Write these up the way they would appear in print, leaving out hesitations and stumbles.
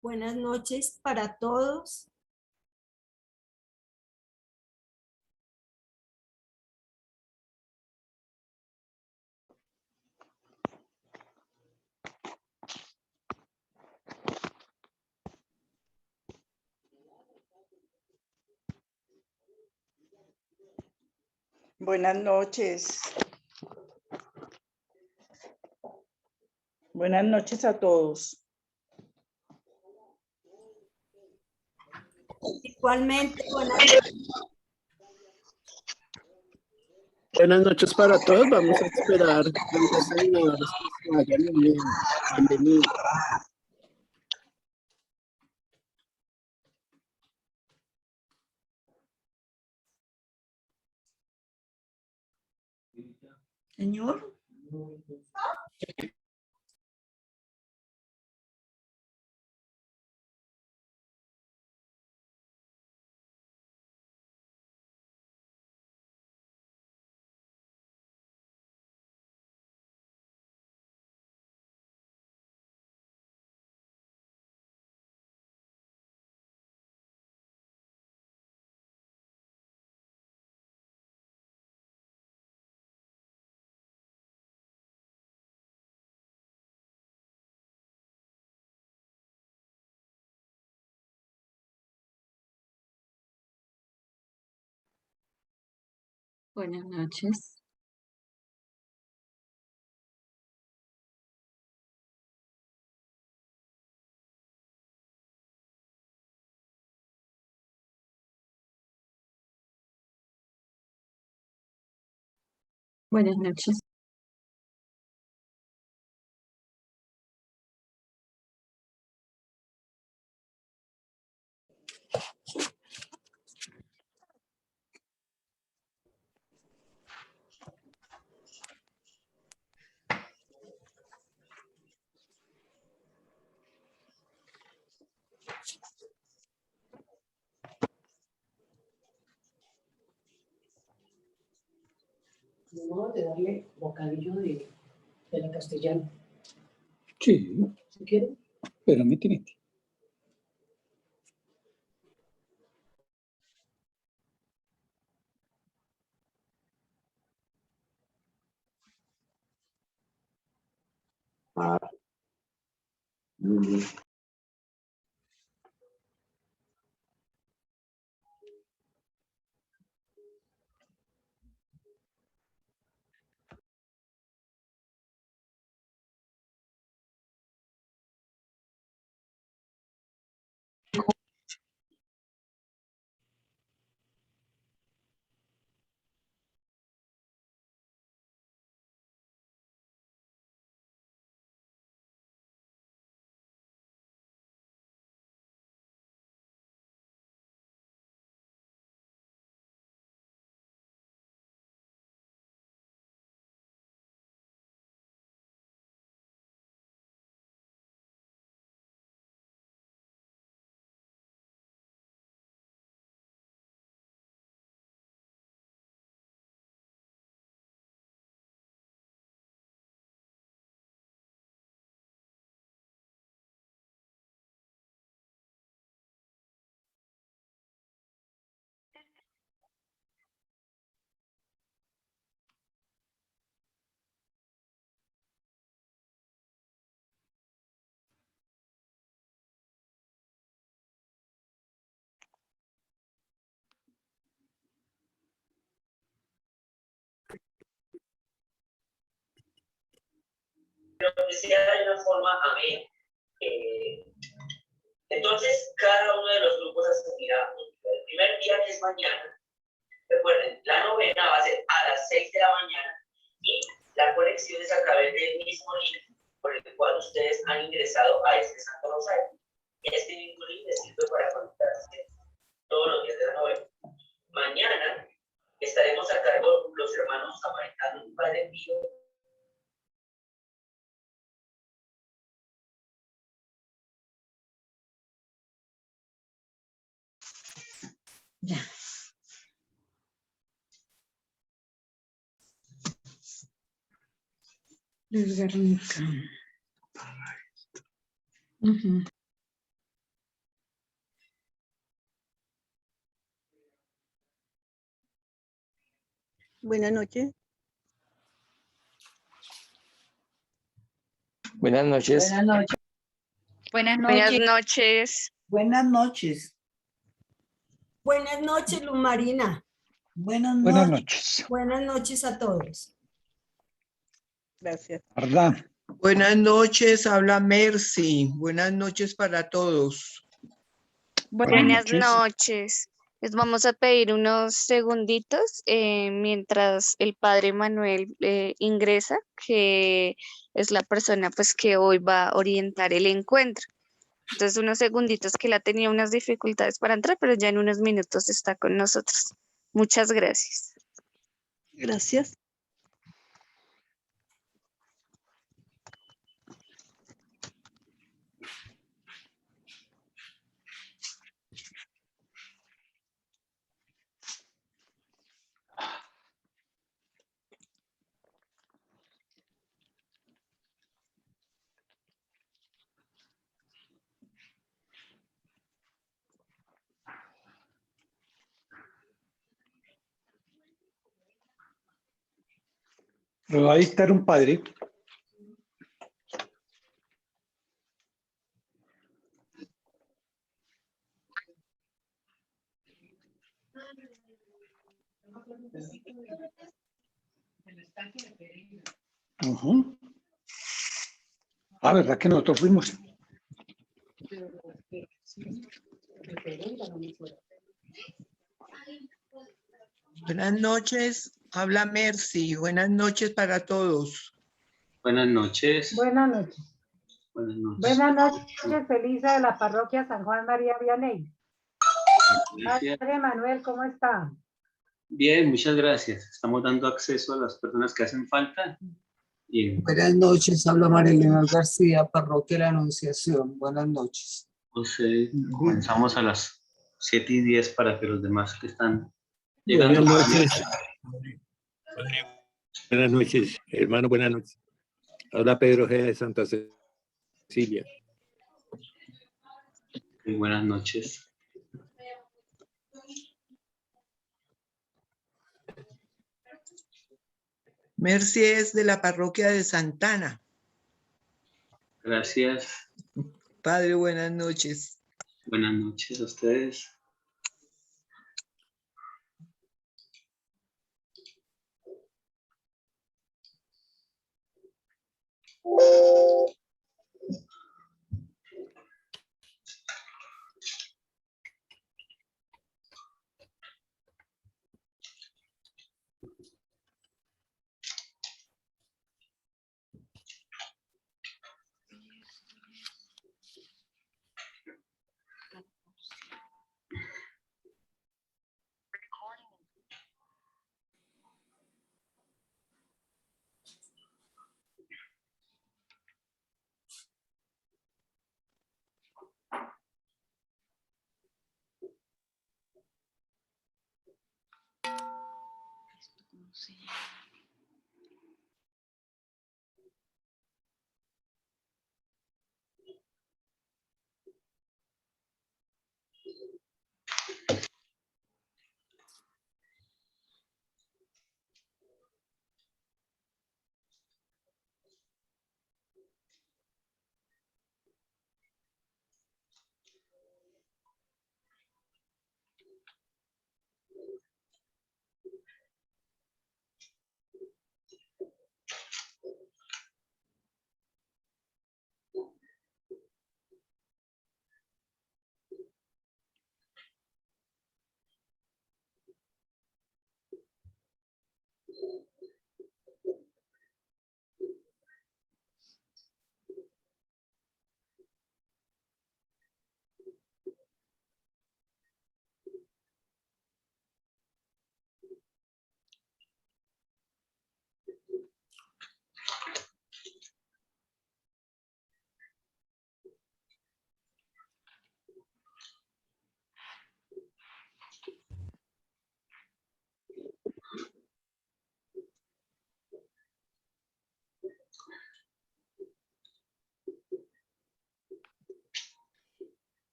Buenas noches para todos. Buenas noches. Buenas noches a todos. Igualmente, buenas noches. Buenas noches para todos. Vamos a esperar antes de inaugurar que se vayan uniendo. Bienvenidos. Señor. Buenas noches. Buenas noches. Modo de darle bocadillo de la castellana. Sí, ¿Se quiere? pero me tiene. Que sea de una forma amena. Entonces, cada uno de los grupos asistirá el primer día, que es mañana. Recuerden, la novena va a ser a las 6 de la mañana y la conexión es a través del mismo link por el cual ustedes han ingresado a este Santo Rosario. Este mismo link les sirve para conectarse todos los días de la novena. Mañana estaremos a cargo los hermanos samaritanos y Padre Pío. Ya. Luis Guernica. Buenas noches. Buenas noches. Buenas noches. Buenas Buenas noches. noches. Buenas noches. Buenas noches, Luz Marina. Buenas Buenas noches. noches. Buenas noches a todos. Gracias. ¿Verdad? Buenas noches, habla Mercy. Buenas noches para todos. Buenas noches. Les vamos a pedir unos segunditos mientras el padre Manuel ingresa, que es la persona pues que hoy va a orientar el encuentro. Entonces unos segunditos, que él ha tenido unas dificultades para entrar, pero ya en unos minutos está con nosotros. Muchas gracias. Gracias. Lo va a dictar un padre. Ujú. Ah, ¿verdad que nosotros fuimos? Buenas noches, habla Mercy. Buenas noches para todos. Buenas noches. Buenas noches. Buenas noches. Buenas noches, Felisa de la parroquia San Juan María Vianney. Gracias. Padre Manuel, ¿cómo está? Bien, muchas gracias. Estamos dando acceso a las personas que hacen falta. Y Buenas noches, habla María Elena García, Parroquia de la Anunciación. Buenas noches. entonces comenzamos a las 7:10 para que los demás que están Buenas llegando. noches. Buenas noches, hermano, buenas noches. Habla Pedro G. de Santa Cecilia. Muy buenas noches. Mercy es de la parroquia de Santana. Gracias. Padre, buenas noches. Buenas noches a ustedes.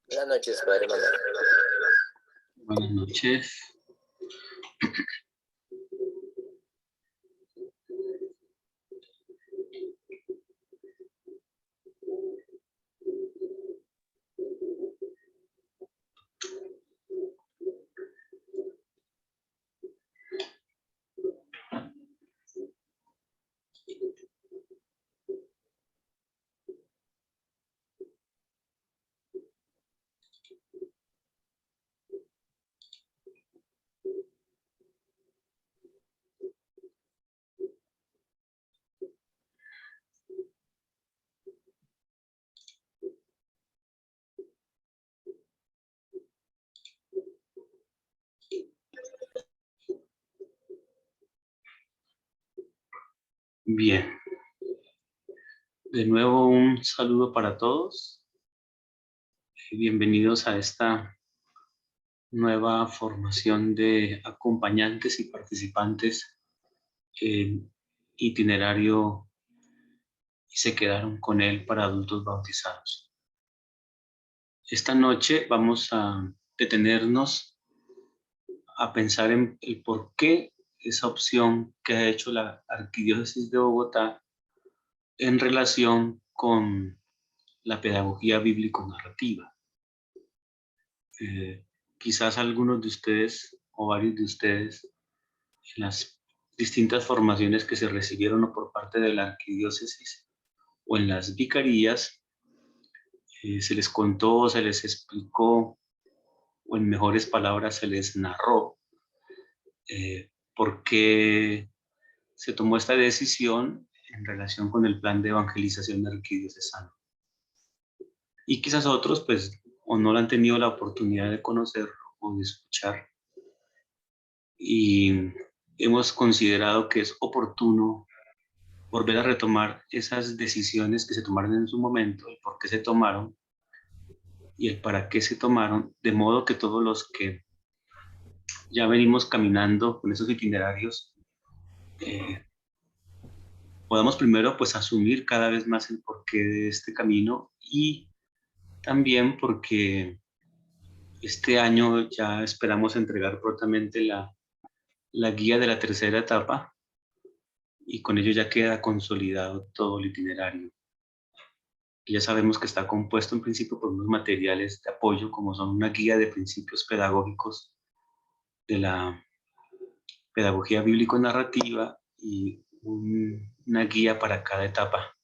Buenas noches, padre Manuel. Buenas noches. Bien. De nuevo un saludo para todos. Bienvenidos a esta nueva formación de acompañantes y participantes en itinerario y se quedaron con él para adultos bautizados. Esta noche vamos a detenernos a pensar en el por qué esa opción que ha hecho la Arquidiócesis de Bogotá en relación con la pedagogía bíblico-narrativa. Quizás algunos de ustedes o varios de ustedes en las distintas formaciones que se recibieron o por parte de la Arquidiócesis o en las vicarías, se les contó, se les explicó, o en mejores palabras se les narró por qué se tomó esta decisión en relación con el plan de evangelización arquidiocesano. Y quizás otros, pues, o no lo han tenido la oportunidad de conocer o de escuchar. Y hemos considerado que es oportuno volver a retomar esas decisiones que se tomaron en su momento, el por qué se tomaron y el para qué se tomaron, de modo que todos los que ya venimos caminando con esos itinerarios, podamos primero pues asumir cada vez más el porqué de este camino y también porque este año ya esperamos entregar prontamente la guía de la tercera etapa y con ello ya queda consolidado todo el itinerario. Y ya sabemos que está compuesto en principio por unos materiales de apoyo como son una guía de principios pedagógicos de la pedagogía bíblico-narrativa y una guía para cada etapa.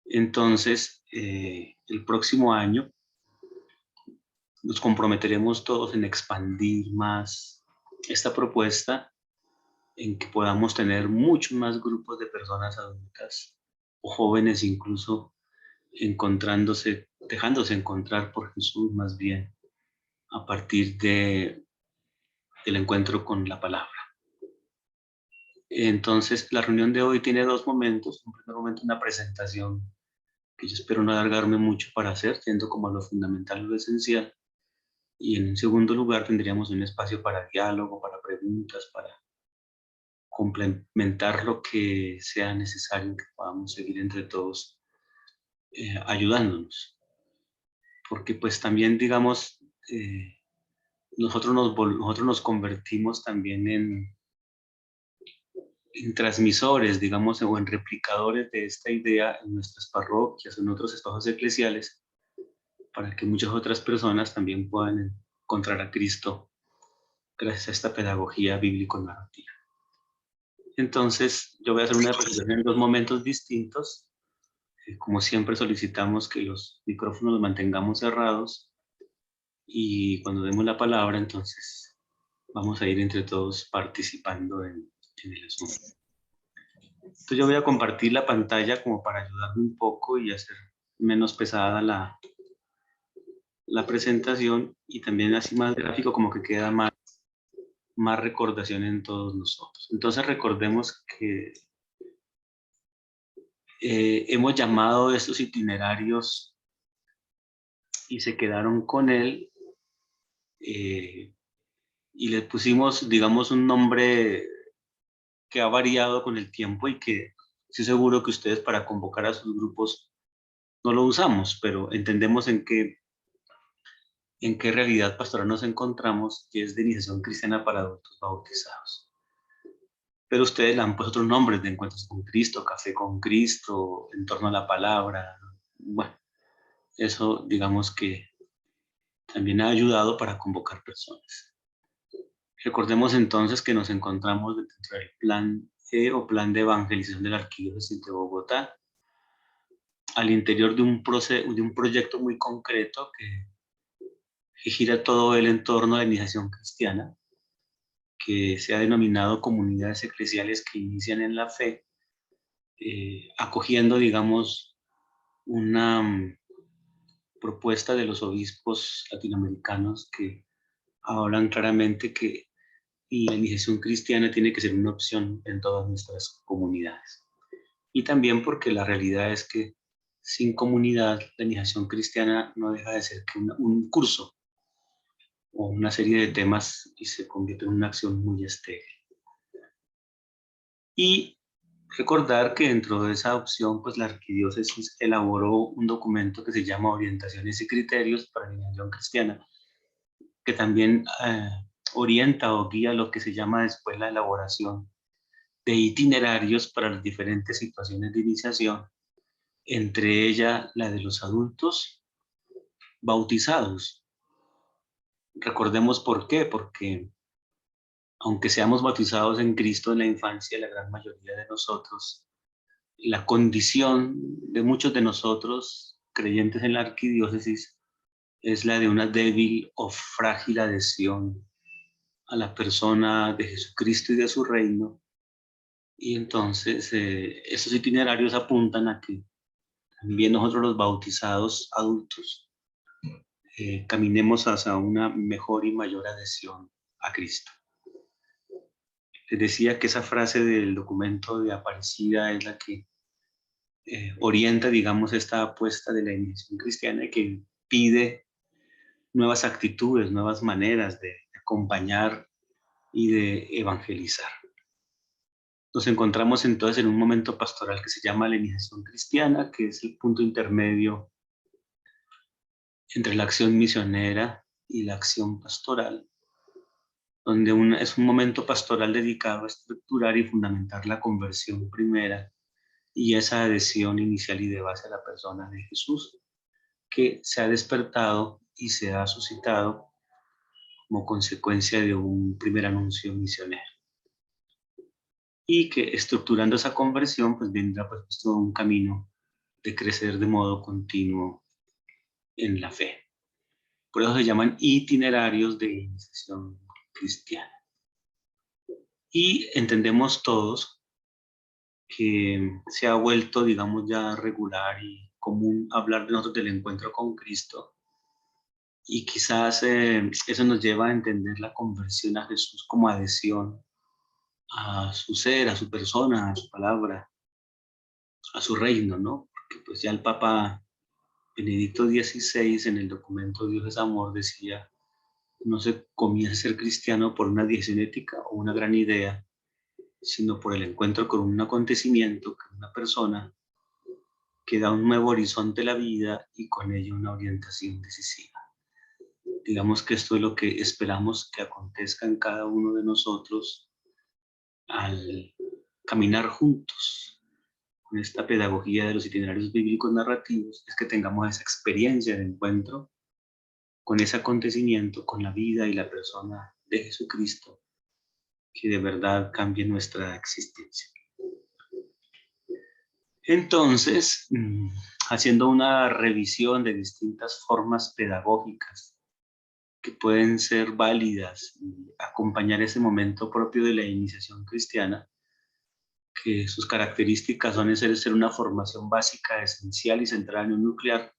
Entonces, el próximo año nos comprometeremos todos en expandir más esta propuesta, en que podamos tener muchos más grupos de personas adultas o jóvenes incluso encontrándose, dejándose encontrar por Jesús más bien a partir del encuentro con la palabra. Entonces, la reunión de hoy tiene dos momentos. En primer momento, una presentación que yo espero no alargarme mucho para hacer, siendo como lo fundamental, lo esencial. Y en segundo lugar, tendríamos un espacio para diálogo, para preguntas, para complementar lo que sea necesario, que podamos seguir entre todos ayudándonos. Porque pues también, digamos, nosotros nos convertimos también en transmisores, digamos, o en replicadores de esta idea en nuestras parroquias, en otros espacios eclesiales, para que muchas otras personas también puedan encontrar a Cristo gracias a esta pedagogía bíblico-narrativa. Entonces, yo voy a hacer una presentación en dos momentos distintos. Como siempre, solicitamos que los micrófonos los mantengamos cerrados y cuando demos la palabra, entonces, vamos a ir entre todos participando en el asunto. Entonces yo voy a compartir la pantalla como para ayudarme un poco y hacer menos pesada la presentación y también así más gráfico, como que queda más recordación en todos nosotros. Entonces recordemos que hemos llamado estos itinerarios y se quedaron con él y le pusimos, digamos, un nombre que ha variado con el tiempo y que estoy seguro que ustedes para convocar a sus grupos no lo usamos, pero entendemos en qué realidad pastoral nos encontramos, que es de iniciación cristiana para adultos bautizados. Pero ustedes le han puesto otros nombres de encuentros con Cristo, café con Cristo, en torno a la palabra. Bueno, eso digamos que también ha ayudado para convocar personas. Recordemos entonces que nos encontramos dentro del plan o plan de evangelización de la Arquidiócesis de Bogotá, al interior de un proyecto muy concreto que gira todo el entorno de la iniciación cristiana, que se ha denominado comunidades eclesiales que inician en la fe, acogiendo, digamos, una propuesta de los obispos latinoamericanos que hablan claramente que la iniciación cristiana tiene que ser una opción en todas nuestras comunidades. Y también porque la realidad es que sin comunidad, la iniciación cristiana no deja de ser que un curso o una serie de temas y se convierte en una acción muy estéril. Y recordar que dentro de esa opción, pues la arquidiócesis elaboró un documento que se llama Orientaciones y Criterios para la Iniciación Cristiana, que también orienta o guía lo que se llama después la elaboración de itinerarios para las diferentes situaciones de iniciación, entre ellas la de los adultos bautizados. Recordemos por qué, porque aunque seamos bautizados en Cristo en la infancia, la gran mayoría de nosotros, la condición de muchos de nosotros, creyentes en la arquidiócesis, es la de una débil o frágil adhesión a la persona de Jesucristo y de su reino. Y entonces esos itinerarios apuntan a que también nosotros los bautizados adultos caminemos hacia una mejor y mayor adhesión a Cristo. Les decía que esa frase del documento de Aparecida es la que orienta, digamos, esta apuesta de la iniciación cristiana y que pide nuevas actitudes, nuevas maneras de acompañar y de evangelizar. Nos encontramos entonces en un momento pastoral que se llama la iniciación cristiana, que es el punto intermedio entre la acción misionera y la acción pastoral, donde es un momento pastoral dedicado a estructurar y fundamentar la conversión primera y esa adhesión inicial y de base a la persona de Jesús, que se ha despertado y se ha suscitado como consecuencia de un primer anuncio misionero. Y que estructurando esa conversión, pues vendrá pues todo un camino de crecer de modo continuo en la fe. Por eso se llaman itinerarios de iniciación cristiana. Y entendemos todos que se ha vuelto, digamos, ya regular y común hablar de nosotros del encuentro con Cristo. Y quizás eso nos lleva a entender la conversión a Jesús como adhesión a su ser, a su persona, a su palabra, a su reino, ¿no? Porque pues ya el Papa Benedicto XVI en el documento Dios es amor decía, no se comienza a ser cristiano por una adhesión ética o una gran idea, sino por el encuentro con un acontecimiento, con una persona que da un nuevo horizonte a la vida y con ello una orientación decisiva. Digamos que esto es lo que esperamos que acontezca en cada uno de nosotros al caminar juntos con esta pedagogía de los itinerarios bíblicos narrativos, es que tengamos esa experiencia de encuentro con ese acontecimiento, con la vida y la persona de Jesucristo, que de verdad cambie nuestra existencia. Entonces, haciendo una revisión de distintas formas pedagógicas que pueden ser válidas y acompañar ese momento propio de la iniciación cristiana, que sus características son ser una formación básica, esencial y centrada en un nuclear,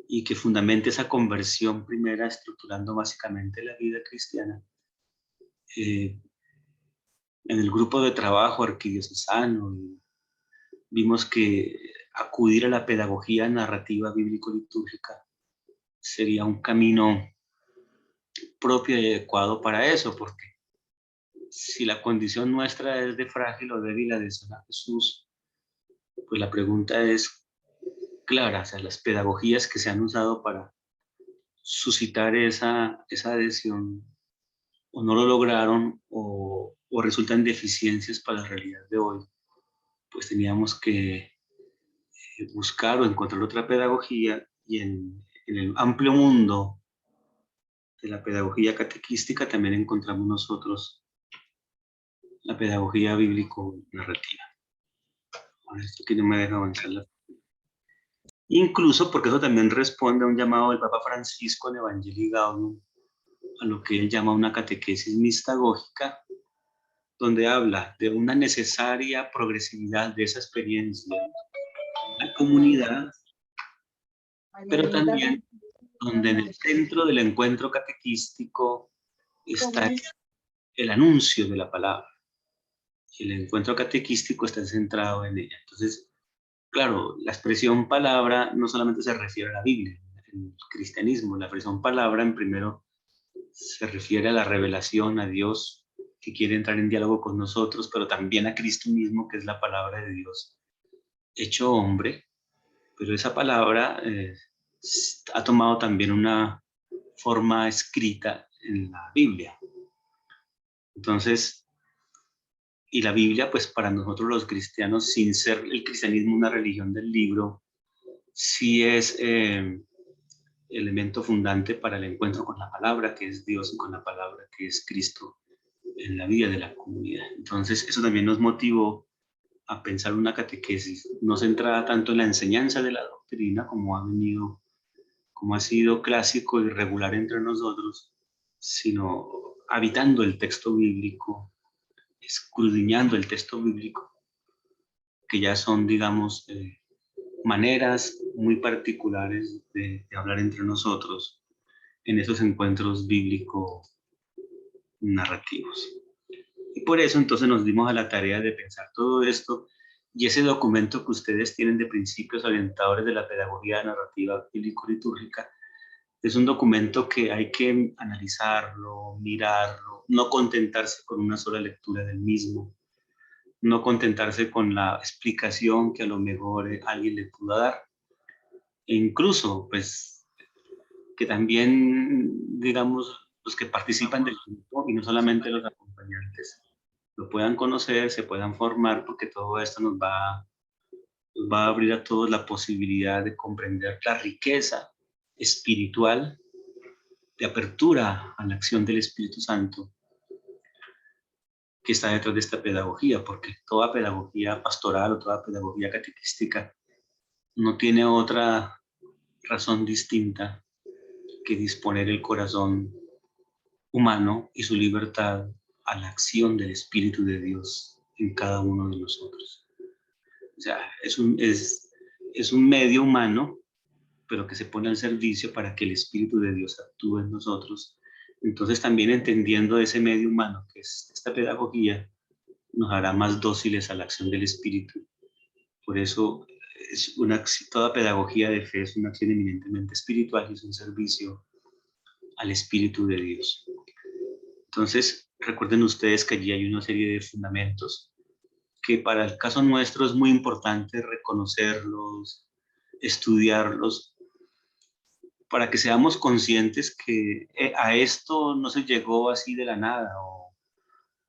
y que fundamente esa conversión primera, estructurando básicamente la vida cristiana. En el grupo de trabajo arquidiocesano vimos que acudir a la pedagogía narrativa bíblico-litúrgica sería un camino propio y adecuado para eso, porque si la condición nuestra es de frágil o débil adhesión a Jesús, pues la pregunta es clara, o sea, las pedagogías que se han usado para suscitar esa adhesión o no lo lograron o resultan deficiencias para la realidad de hoy, pues teníamos que buscar o encontrar otra pedagogía, y en el amplio mundo de la pedagogía catequística también encontramos nosotros la pedagogía bíblico-narrativa. Ahora esto que no me deja avanzar incluso porque eso también responde a un llamado del Papa Francisco en Evangelii Gaudium, a lo que él llama una catequesis mistagógica, donde habla de una necesaria progresividad de esa experiencia en la comunidad, pero también donde en el centro del encuentro catequístico está el anuncio de la palabra. El encuentro catequístico está centrado en ella. Entonces, claro, la expresión palabra no solamente se refiere a la Biblia, en el cristianismo, la expresión palabra en primero se refiere a la revelación, a Dios que quiere entrar en diálogo con nosotros, pero también a Cristo mismo, que es la palabra de Dios hecho hombre, pero esa palabra ha tomado también una forma escrita en la Biblia. Entonces, y la Biblia, pues para nosotros los cristianos, sin ser el cristianismo una religión del libro, sí es elemento fundante para el encuentro con la palabra, que es Dios, y con la palabra, que es Cristo, en la vida de la comunidad. Entonces, eso también nos motivó a pensar una catequesis no centrada tanto en la enseñanza de la doctrina, como ha sido clásico y regular entre nosotros, sino habitando el texto bíblico, escudriñando el texto bíblico, que ya son, digamos, maneras muy particulares de hablar entre nosotros en esos encuentros bíblico-narrativos. Y por eso entonces nos dimos a la tarea de pensar todo esto, y ese documento que ustedes tienen de principios orientadores de la pedagogía narrativa bíblico-litúrgica es un documento que hay que analizarlo, mirarlo, no contentarse con una sola lectura del mismo, no contentarse con la explicación que a lo mejor alguien le pudo dar, e incluso pues que también, digamos, los que participan del grupo y no solamente los acompañantes lo puedan conocer, se puedan formar, porque todo esto nos va a abrir a todos la posibilidad de comprender la riqueza espiritual de apertura a la acción del Espíritu Santo que está detrás de esta pedagogía, porque toda pedagogía pastoral o toda pedagogía catequística no tiene otra razón distinta que disponer el corazón humano y su libertad a la acción del Espíritu de Dios en cada uno de nosotros. O sea, es un medio humano, pero que se pone al servicio para que el Espíritu de Dios actúe en nosotros. Entonces, también entendiendo ese medio humano, que es esta pedagogía, nos hará más dóciles a la acción del Espíritu. Por eso, toda pedagogía de fe es una acción eminentemente espiritual y es un servicio al Espíritu de Dios. Entonces, recuerden ustedes que allí hay una serie de fundamentos que para el caso nuestro es muy importante reconocerlos, estudiarlos, para que seamos conscientes que a esto no se llegó así de la nada, o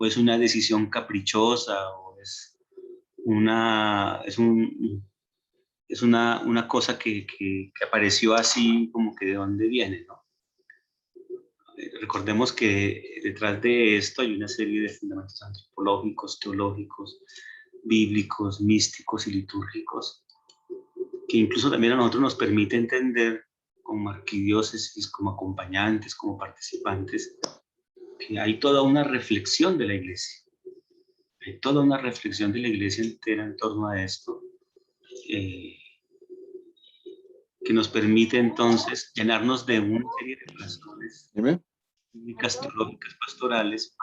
es una decisión caprichosa, o es una cosa que apareció así, como que de dónde viene, ¿no? Recordemos que detrás de esto hay una serie de fundamentos antropológicos, teológicos, bíblicos, místicos y litúrgicos, que incluso también a nosotros nos permite entender como arquidiócesis, como acompañantes, como participantes, que hay toda una reflexión de la Iglesia. Hay toda una reflexión de la Iglesia entera en torno a esto, que nos permite entonces llenarnos de una serie de razones bíblicas, teológicas, pastorales,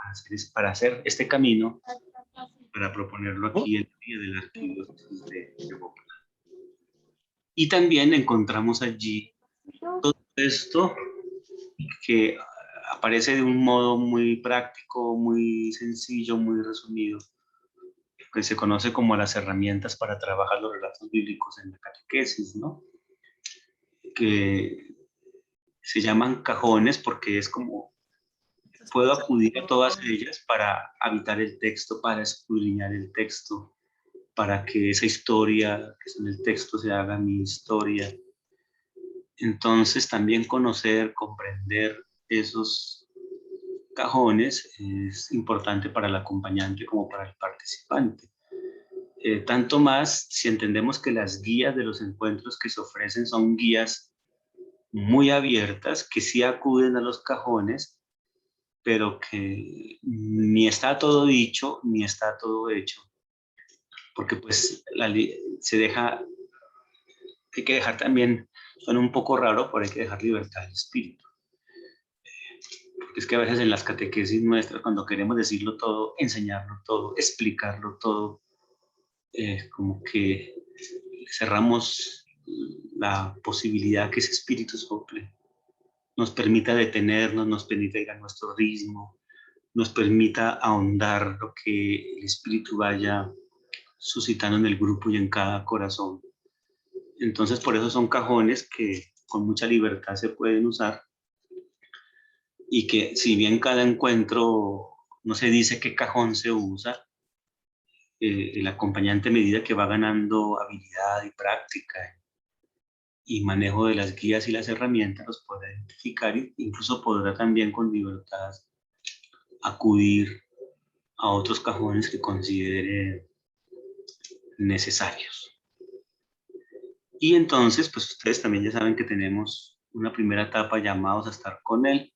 para hacer este camino, para proponerlo aquí el día de la arquidiócesis de Bogotá. Y también encontramos allí todo esto que aparece de un modo muy práctico, muy sencillo, muy resumido, que se conoce como las herramientas para trabajar los relatos bíblicos en la catequesis, ¿no? Que se llaman cajones porque es como puedo acudir a todas ellas para habitar el texto, para escudriñar el texto, para que esa historia que es en el texto se haga mi historia. Entonces también conocer, comprender esos cajones es importante para el acompañante como para el participante. Tanto más si entendemos que las guías de los encuentros que se ofrecen son guías muy abiertas, que sí acuden a los cajones, pero que ni está todo dicho, ni está todo hecho. Porque pues se deja, hay que dejar también, suena un poco raro, pero hay que dejar libertad al espíritu. Porque es que a veces en las catequesis nuestras, cuando queremos decirlo todo, enseñarlo todo, explicarlo todo, como que cerramos la posibilidad que ese espíritu sople, nos permita detenernos, nos permita ir a nuestro ritmo, nos permita ahondar lo que el espíritu vaya suscitando en el grupo y en cada corazón. Entonces, por eso son cajones que con mucha libertad se pueden usar, y que si bien cada encuentro no se dice qué cajón se usa, el acompañante, a medida que va ganando habilidad y práctica y manejo de las guías y las herramientas, los podrá identificar e incluso podrá también con libertad acudir a otros cajones que considere necesarios. Y entonces, pues ustedes también ya saben que tenemos una primera etapa, llamados a estar con Él,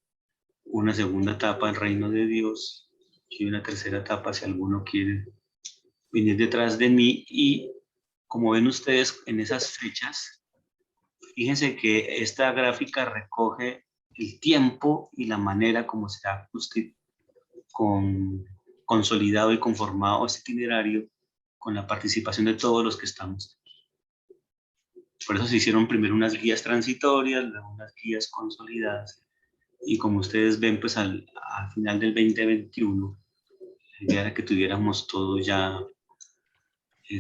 una segunda etapa, el reino de Dios, y una tercera etapa, si alguno quiere venir detrás de mí. Y como ven ustedes en esas fechas, fíjense que esta gráfica recoge el tiempo y la manera como se ha consolidado y conformado este itinerario con la participación de todos los que estamos. Por eso se hicieron primero unas guías transitorias, luego unas guías consolidadas, y como ustedes ven, pues al final del 2021, la idea era que tuviéramos todo ya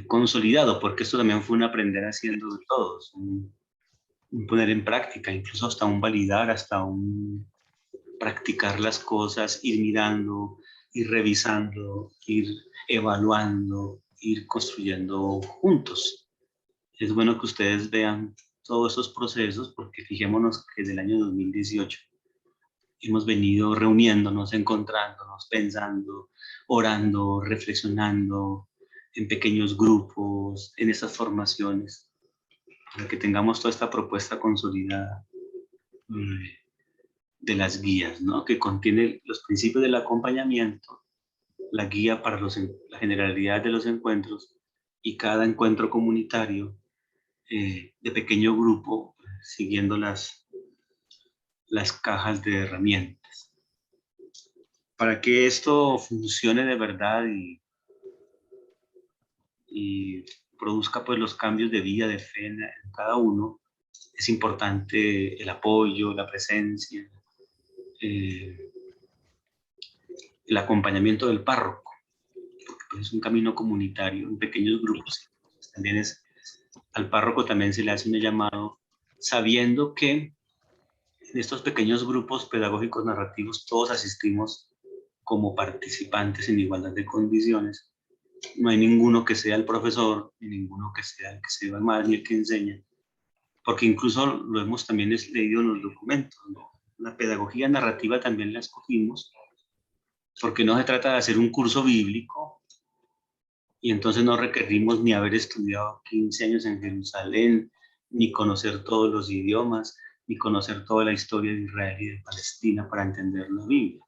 consolidado, porque esto también fue un aprender haciendo de todos, un poner en práctica, incluso hasta un validar, hasta un practicar las cosas, ir mirando, ir revisando, ir evaluando, ir construyendo juntos. Es bueno que ustedes vean todos esos procesos, porque fijémonos que desde el año 2018 hemos venido reuniéndonos, encontrándonos, pensando, orando, reflexionando en pequeños grupos, en estas formaciones, para que tengamos toda esta propuesta consolidada de las guías, ¿no? Que contiene los principios del acompañamiento, la guía para la generalidad de los encuentros y cada encuentro comunitario de pequeño grupo, siguiendo las cajas de herramientas. Para que esto funcione de verdad y produzca pues los cambios de vida, de fe en cada uno, es importante el apoyo, la presencia, el acompañamiento del párroco, porque pues es un camino comunitario en pequeños grupos. También al párroco también se le hace un llamado, sabiendo que en estos pequeños grupos pedagógicos narrativos todos asistimos como participantes en igualdad de condiciones. No hay ninguno que sea el profesor, ni ninguno que sea el que se va mal, ni el que enseña, porque incluso lo hemos también leído en los documentos, ¿no? La pedagogía narrativa también la escogimos porque no se trata de hacer un curso bíblico y entonces no requerimos ni haber estudiado 15 años en Jerusalén, ni conocer todos los idiomas, ni conocer toda la historia de Israel y de Palestina para entender la Biblia.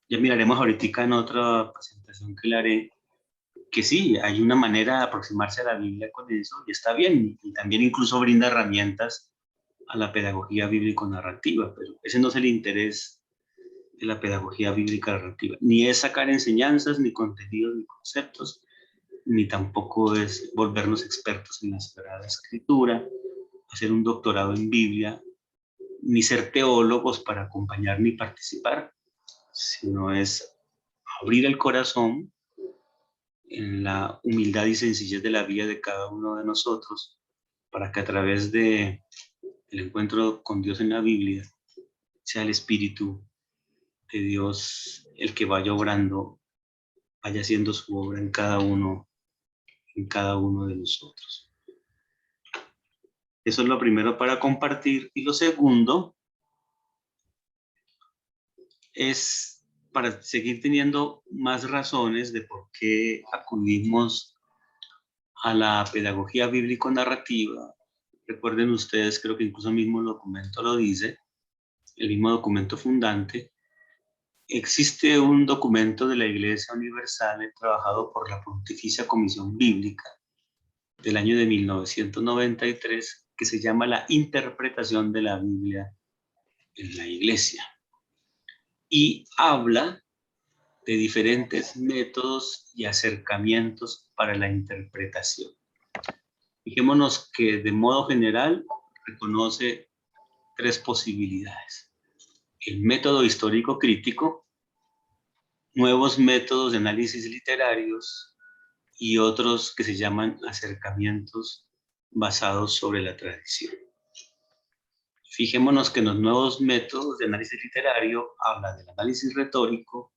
Ya miraremos ahorita en otra presentación que le haré, que sí, hay una manera de aproximarse a la Biblia con eso, y está bien, y también incluso brinda herramientas a la pedagogía bíblico-narrativa, pero ese no es el interés de la pedagogía bíblica narrativa, ni es sacar enseñanzas, ni contenidos, ni conceptos, ni tampoco es volvernos expertos en la Sagrada Escritura, hacer un doctorado en Biblia, ni ser teólogos para acompañar ni participar, sino es abrir el corazón en la humildad y sencillez de la vida de cada uno de nosotros, para que a través del encuentro con Dios en la Biblia, sea el Espíritu de Dios el que vaya obrando, vaya haciendo su obra en cada uno de nosotros. Eso es lo primero para compartir. Y lo segundo es para seguir teniendo más razones de por qué acudimos a la pedagogía bíblico-narrativa. Recuerden ustedes, creo que incluso el mismo documento lo dice, el mismo documento fundante. Existe un documento de la Iglesia Universal trabajado por la Pontificia Comisión Bíblica del año de 1993 que se llama La Interpretación de la Biblia en la Iglesia. y habla de diferentes métodos y acercamientos para la interpretación. Fijémonos que de modo general reconoce tres posibilidades: el método histórico crítico, nuevos métodos de análisis literarios y otros que se llaman acercamientos basados sobre la tradición. Fijémonos que en los nuevos métodos de análisis literario habla del análisis retórico,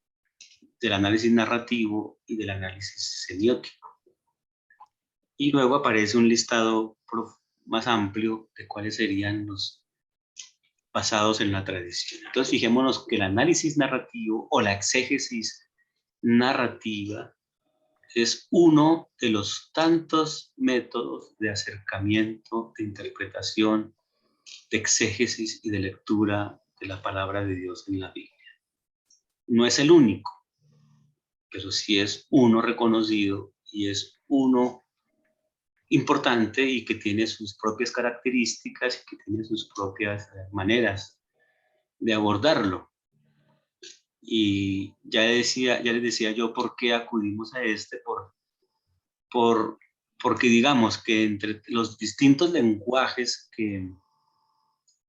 del análisis narrativo y del análisis semiótico. Y luego aparece un listado más amplio de cuáles serían los basados en la tradición. Entonces fijémonos que el análisis narrativo o la exégesis narrativa es uno de los tantos métodos de acercamiento, de interpretación, de exégesis y de lectura de la palabra de Dios en la Biblia. No es el único, pero sí es uno reconocido y es uno importante y que tiene sus propias características y que tiene sus propias maneras de abordarlo. Y ya les decía yo por qué acudimos a este, porque digamos que entre los distintos lenguajes que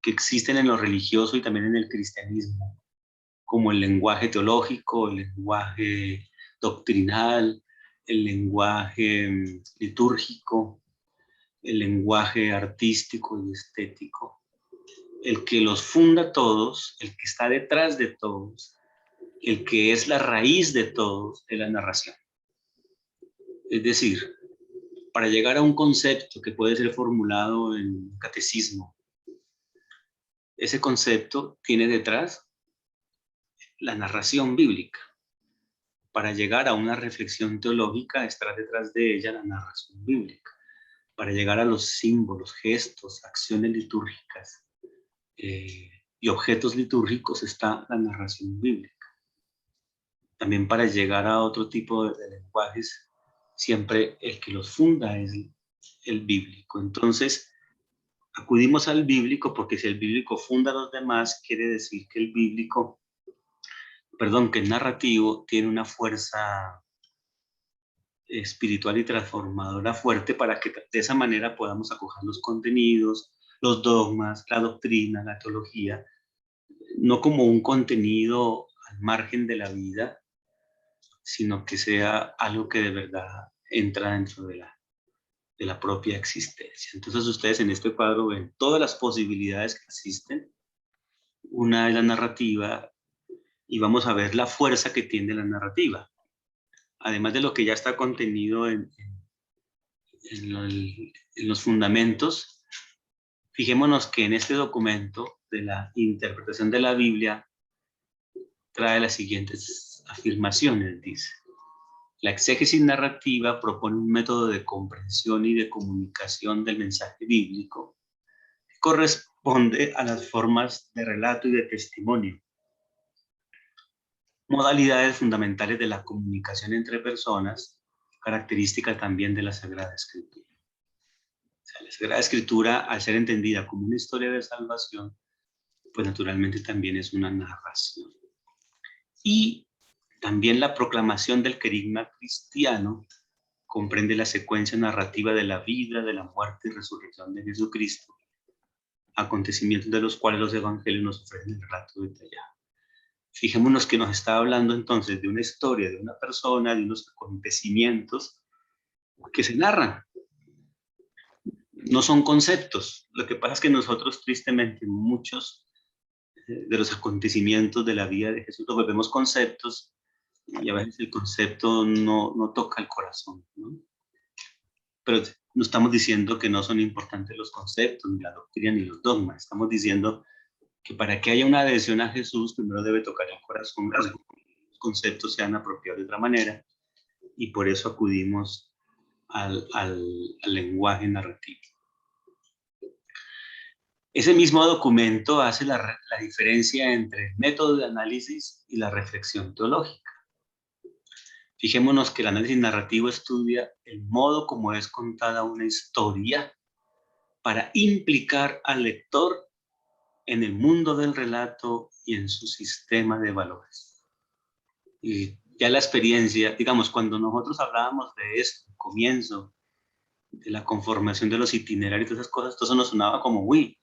existen en lo religioso y también en el cristianismo, como el lenguaje teológico, el lenguaje doctrinal, el lenguaje litúrgico, el lenguaje artístico y estético, el que los funda todos, el que está detrás de todos, el que es la raíz de todos, es la narración. Es decir, para llegar a un concepto que puede ser formulado en un catecismo, ese concepto tiene detrás la narración bíblica. Para llegar a una reflexión teológica está detrás de ella la narración bíblica. Para llegar a los símbolos, gestos, acciones litúrgicas y objetos litúrgicos está la narración bíblica. También para llegar a otro tipo de lenguajes, siempre el que los funda es el bíblico. Entonces, acudimos al bíblico porque si el bíblico funda a los demás, quiere decir que el bíblico, que el narrativo tiene una fuerza espiritual y transformadora fuerte para que de esa manera podamos acoger los contenidos, los dogmas, la doctrina, la teología, no como un contenido al margen de la vida, sino que sea algo que de verdad entra dentro de la propia existencia. Entonces ustedes en este cuadro ven todas las posibilidades que existen. Una es la narrativa y vamos a ver la fuerza que tiene la narrativa. Además de lo que ya está contenido en los fundamentos, fijémonos que en este documento de la interpretación de la Biblia trae las siguientes afirmaciones, dice: la exégesis narrativa propone un método de comprensión y de comunicación del mensaje bíblico que corresponde a las formas de relato y de testimonio, modalidades fundamentales de la comunicación entre personas, característica también de la Sagrada Escritura. O sea, la Sagrada Escritura, al ser entendida como una historia de salvación, pues naturalmente también es una narración. Y también la proclamación del querigma cristiano comprende la secuencia narrativa de la vida, de la muerte y resurrección de Jesucristo, acontecimientos de los cuales los evangelios nos ofrecen el relato detallado. Fijémonos que nos está hablando entonces de una historia, de una persona, de unos acontecimientos que se narran. No son conceptos. Lo que pasa es que nosotros, tristemente, muchos de los acontecimientos de la vida de Jesús los volvemos conceptos y a veces el concepto no toca el corazón, ¿no? Pero no estamos diciendo que no son importantes los conceptos, ni la doctrina, ni los dogmas. Estamos diciendo que para que haya una adhesión a Jesús, primero debe tocar el corazón, que los conceptos sean apropiados de otra manera, y por eso acudimos al lenguaje narrativo. Ese mismo documento hace la diferencia entre el método de análisis y la reflexión teológica. Fijémonos que el análisis narrativo estudia el modo como es contada una historia para implicar al lector en el mundo del relato y en su sistema de valores. Y ya la experiencia, digamos, cuando nosotros hablábamos de esto, el comienzo, de la conformación de los itinerarios, todas esas cosas, todo eso nos sonaba como, uy,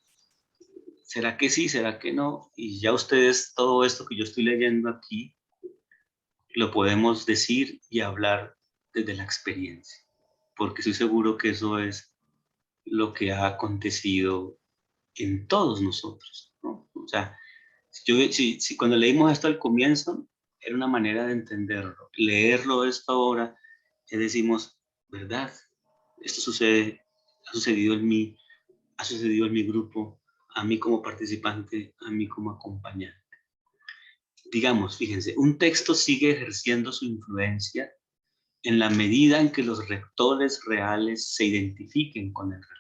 ¿será que sí? ¿Será que no? Y ya ustedes, todo esto que yo estoy leyendo aquí, lo podemos decir y hablar desde la experiencia, porque estoy seguro que eso es lo que ha acontecido en todos nosotros, ¿no? O sea, si cuando leímos esto al comienzo, era una manera de entenderlo. Leerlo esto ahora, ya decimos, ¿verdad? Esto sucede, ha sucedido en mí, ha sucedido en mi grupo, a mí como participante, a mí como acompañante. Digamos, fíjense, un texto sigue ejerciendo su influencia en la medida en que los lectores reales se identifiquen con el relato.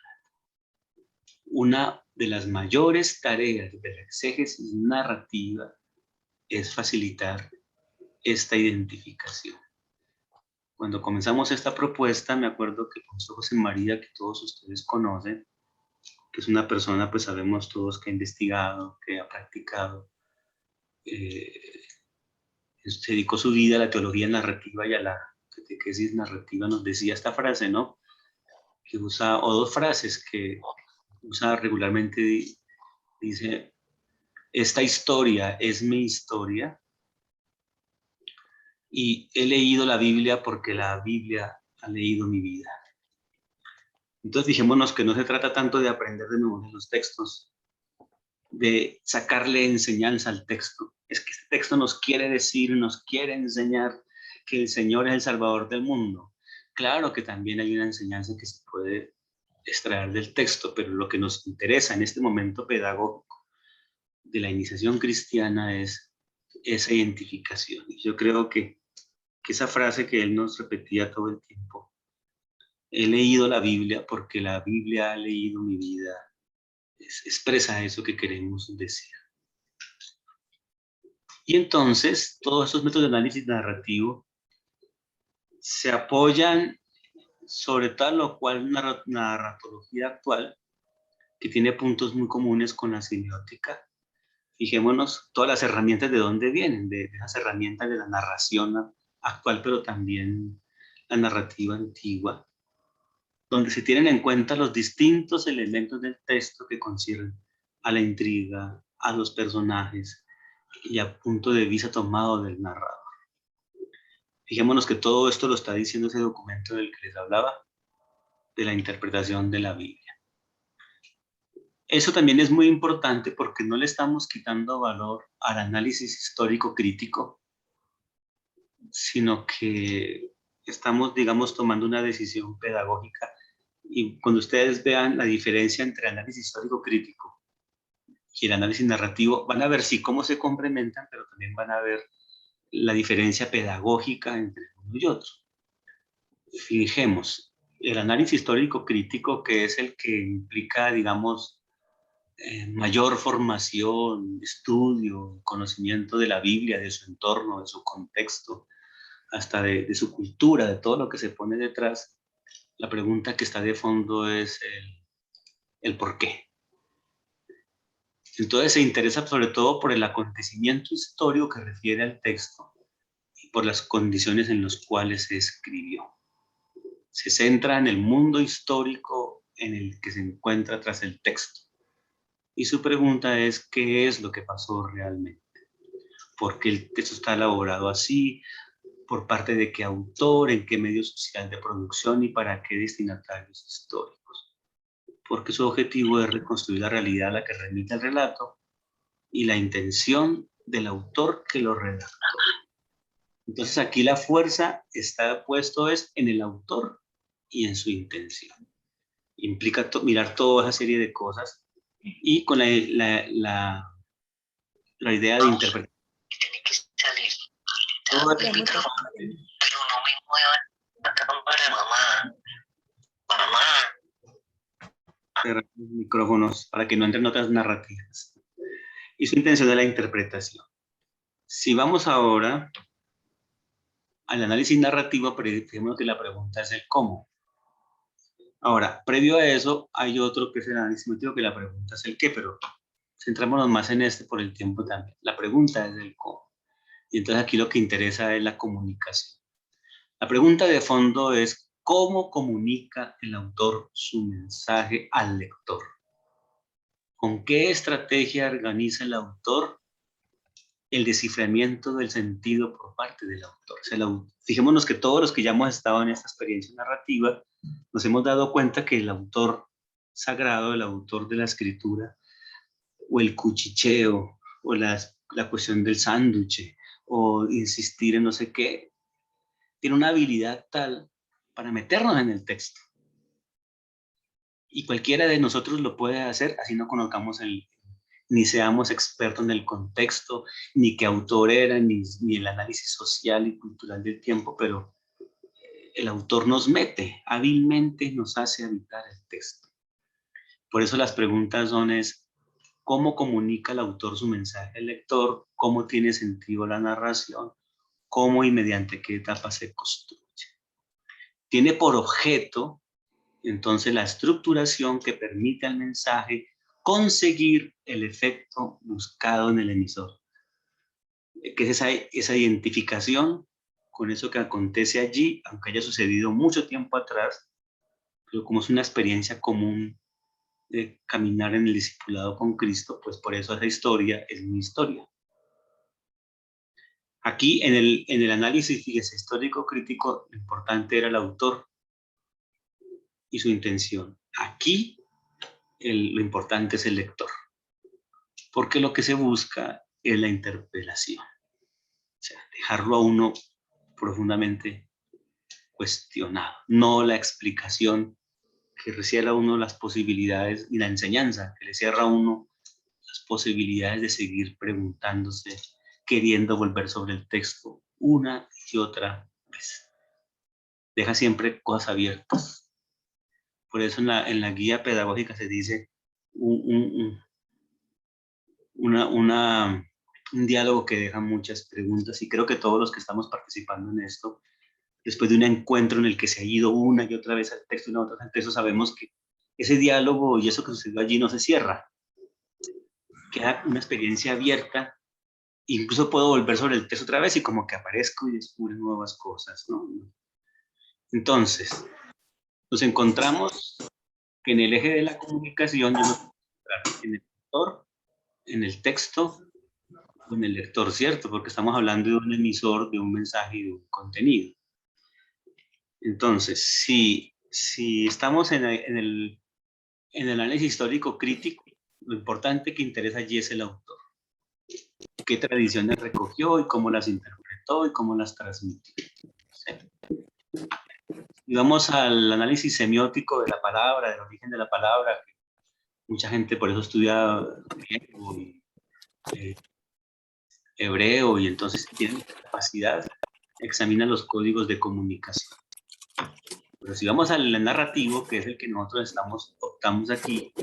Una de las mayores tareas de la exégesis narrativa es facilitar esta identificación. Cuando comenzamos esta propuesta, me acuerdo que José José María, que todos ustedes conocen, que es una persona, pues sabemos todos que ha investigado, que ha practicado, se dedicó su vida a la teología narrativa y a la catequesis narrativa, nos decía esta frase, ¿no? Que usa, o dos frases que usa regularmente, dice, esta historia es mi historia y he leído la Biblia porque la Biblia ha leído mi vida. Entonces dijémonos que no se trata tanto de aprender de memoria los textos, de sacarle enseñanza al texto. Es que este texto nos quiere decir, nos quiere enseñar que el Señor es el Salvador del mundo. Claro que también hay una enseñanza que se puede extraer del texto, pero lo que nos interesa en este momento pedagógico de la iniciación cristiana es esa identificación. Y yo creo que esa frase que él nos repetía todo el tiempo, he leído la Biblia porque la Biblia ha leído mi vida, expresa eso que queremos decir. Y entonces, todos estos métodos de análisis narrativo se apoyan sobre todo lo cual una narratología actual que tiene puntos muy comunes con la semiótica. Fijémonos todas las herramientas de dónde vienen, de esas herramientas de la narración actual, pero también la narrativa antigua, donde se tienen en cuenta los distintos elementos del texto que conciernen a la intriga, a los personajes y a punto de vista tomado del narrador. Fijémonos que todo esto lo está diciendo ese documento del que les hablaba, de la interpretación de la Biblia. Eso también es muy importante porque no le estamos quitando valor al análisis histórico crítico, sino que estamos, digamos, tomando una decisión pedagógica. Y cuando ustedes vean la diferencia entre el análisis histórico crítico y el análisis narrativo, van a ver sí cómo se complementan, pero también van a ver la diferencia pedagógica entre uno y otro. Fijemos, el análisis histórico crítico, que es el que implica, digamos, mayor formación, estudio, conocimiento de la Biblia, de su entorno, de su contexto, hasta de su cultura, de todo lo que se pone detrás, la pregunta que está de fondo es el por qué. Entonces se interesa sobre todo por el acontecimiento histórico que refiere al texto y por las condiciones en las cuales se escribió. Se centra en el mundo histórico en el que se encuentra tras el texto. Y su pregunta es, ¿qué es lo que pasó realmente? ¿Por qué el texto está elaborado así? ¿Por parte de qué autor? ¿En qué medio social de producción? ¿Y para qué destinatarios históricos? Porque su objetivo es reconstruir la realidad a la que remite el relato y la intención del autor que lo redactó. Entonces aquí la fuerza está puesto es en el autor y en su intención. Implica mirar toda esa serie de cosas y con la idea de interpretar. Tiene que salir. Pero no me muevan la cámara, mamá. Cerrar los micrófonos para que no entren otras narrativas. Y su intención de la interpretación. Si vamos ahora al análisis narrativo, fijémonos que la pregunta es el cómo. Ahora, previo a eso, hay otro que es el análisis narrativo, que la pregunta es el qué, pero Centrémonos más en este por el tiempo también. La pregunta es el cómo. Y entonces aquí lo que interesa es la comunicación. La pregunta de fondo es ¿cómo comunica el autor su mensaje al lector? ¿Con qué estrategia organiza el autor el desciframiento del sentido por parte del autor? O sea, fijémonos que todos los que ya hemos estado en esta experiencia narrativa nos hemos dado cuenta que el autor sagrado, el autor de la escritura, o el cuchicheo, o la cuestión del sándwich, o insistir en no sé qué, tiene una habilidad tal para meternos en el texto. Y cualquiera de nosotros lo puede hacer, así no conozcamos ni seamos expertos en el contexto, ni qué autor era, ni el análisis social y cultural del tiempo, pero el autor nos mete, hábilmente nos hace habitar el texto. Por eso las preguntas son ¿cómo comunica el autor su mensaje al lector? ¿Cómo tiene sentido la narración? ¿Cómo y mediante qué etapa se construye? Tiene por objeto, entonces, la estructuración que permite al mensaje conseguir el efecto buscado en el emisor. Que es esa identificación con eso que acontece allí, aunque haya sucedido mucho tiempo atrás, pero como es una experiencia común de caminar en el discipulado con Cristo, pues por eso esa historia es mi historia. Aquí en el análisis, fíjese, histórico-crítico, lo importante era el autor y su intención. Aquí lo importante es el lector, porque lo que se busca es la interpelación, o sea, dejarlo a uno profundamente cuestionado, no la explicación que le cierra a uno las posibilidades, y la enseñanza que le cierra a uno las posibilidades de seguir preguntándose, queriendo volver sobre el texto una y otra vez. Deja siempre cosas abiertas. Por eso en la guía pedagógica se dice un diálogo que deja muchas preguntas, y creo que todos los que estamos participando en esto, después de un encuentro en el que se ha ido una y otra vez al texto y una otra vez al texto, sabemos que ese diálogo y eso que sucedió allí no se cierra. Queda una experiencia abierta. Incluso puedo volver sobre el texto otra vez y como que aparezco y descubro nuevas cosas, ¿no? Entonces, nos encontramos que en el eje de la comunicación yo me puedo encontrar en el lector, en el texto, o en el lector, ¿cierto? Porque estamos hablando de un emisor, de un mensaje y de un contenido. Entonces, si estamos en el análisis histórico crítico, lo importante que interesa allí es el autor. Qué tradiciones recogió y cómo las interpretó y cómo las transmitió. ¿Sí? Y vamos al análisis semiótico de la palabra, del origen de la palabra, que mucha gente por eso estudia griego y hebreo, y entonces tienen capacidad, examina los códigos de comunicación. Pero si vamos al narrativo, que es el que nosotros optamos aquí,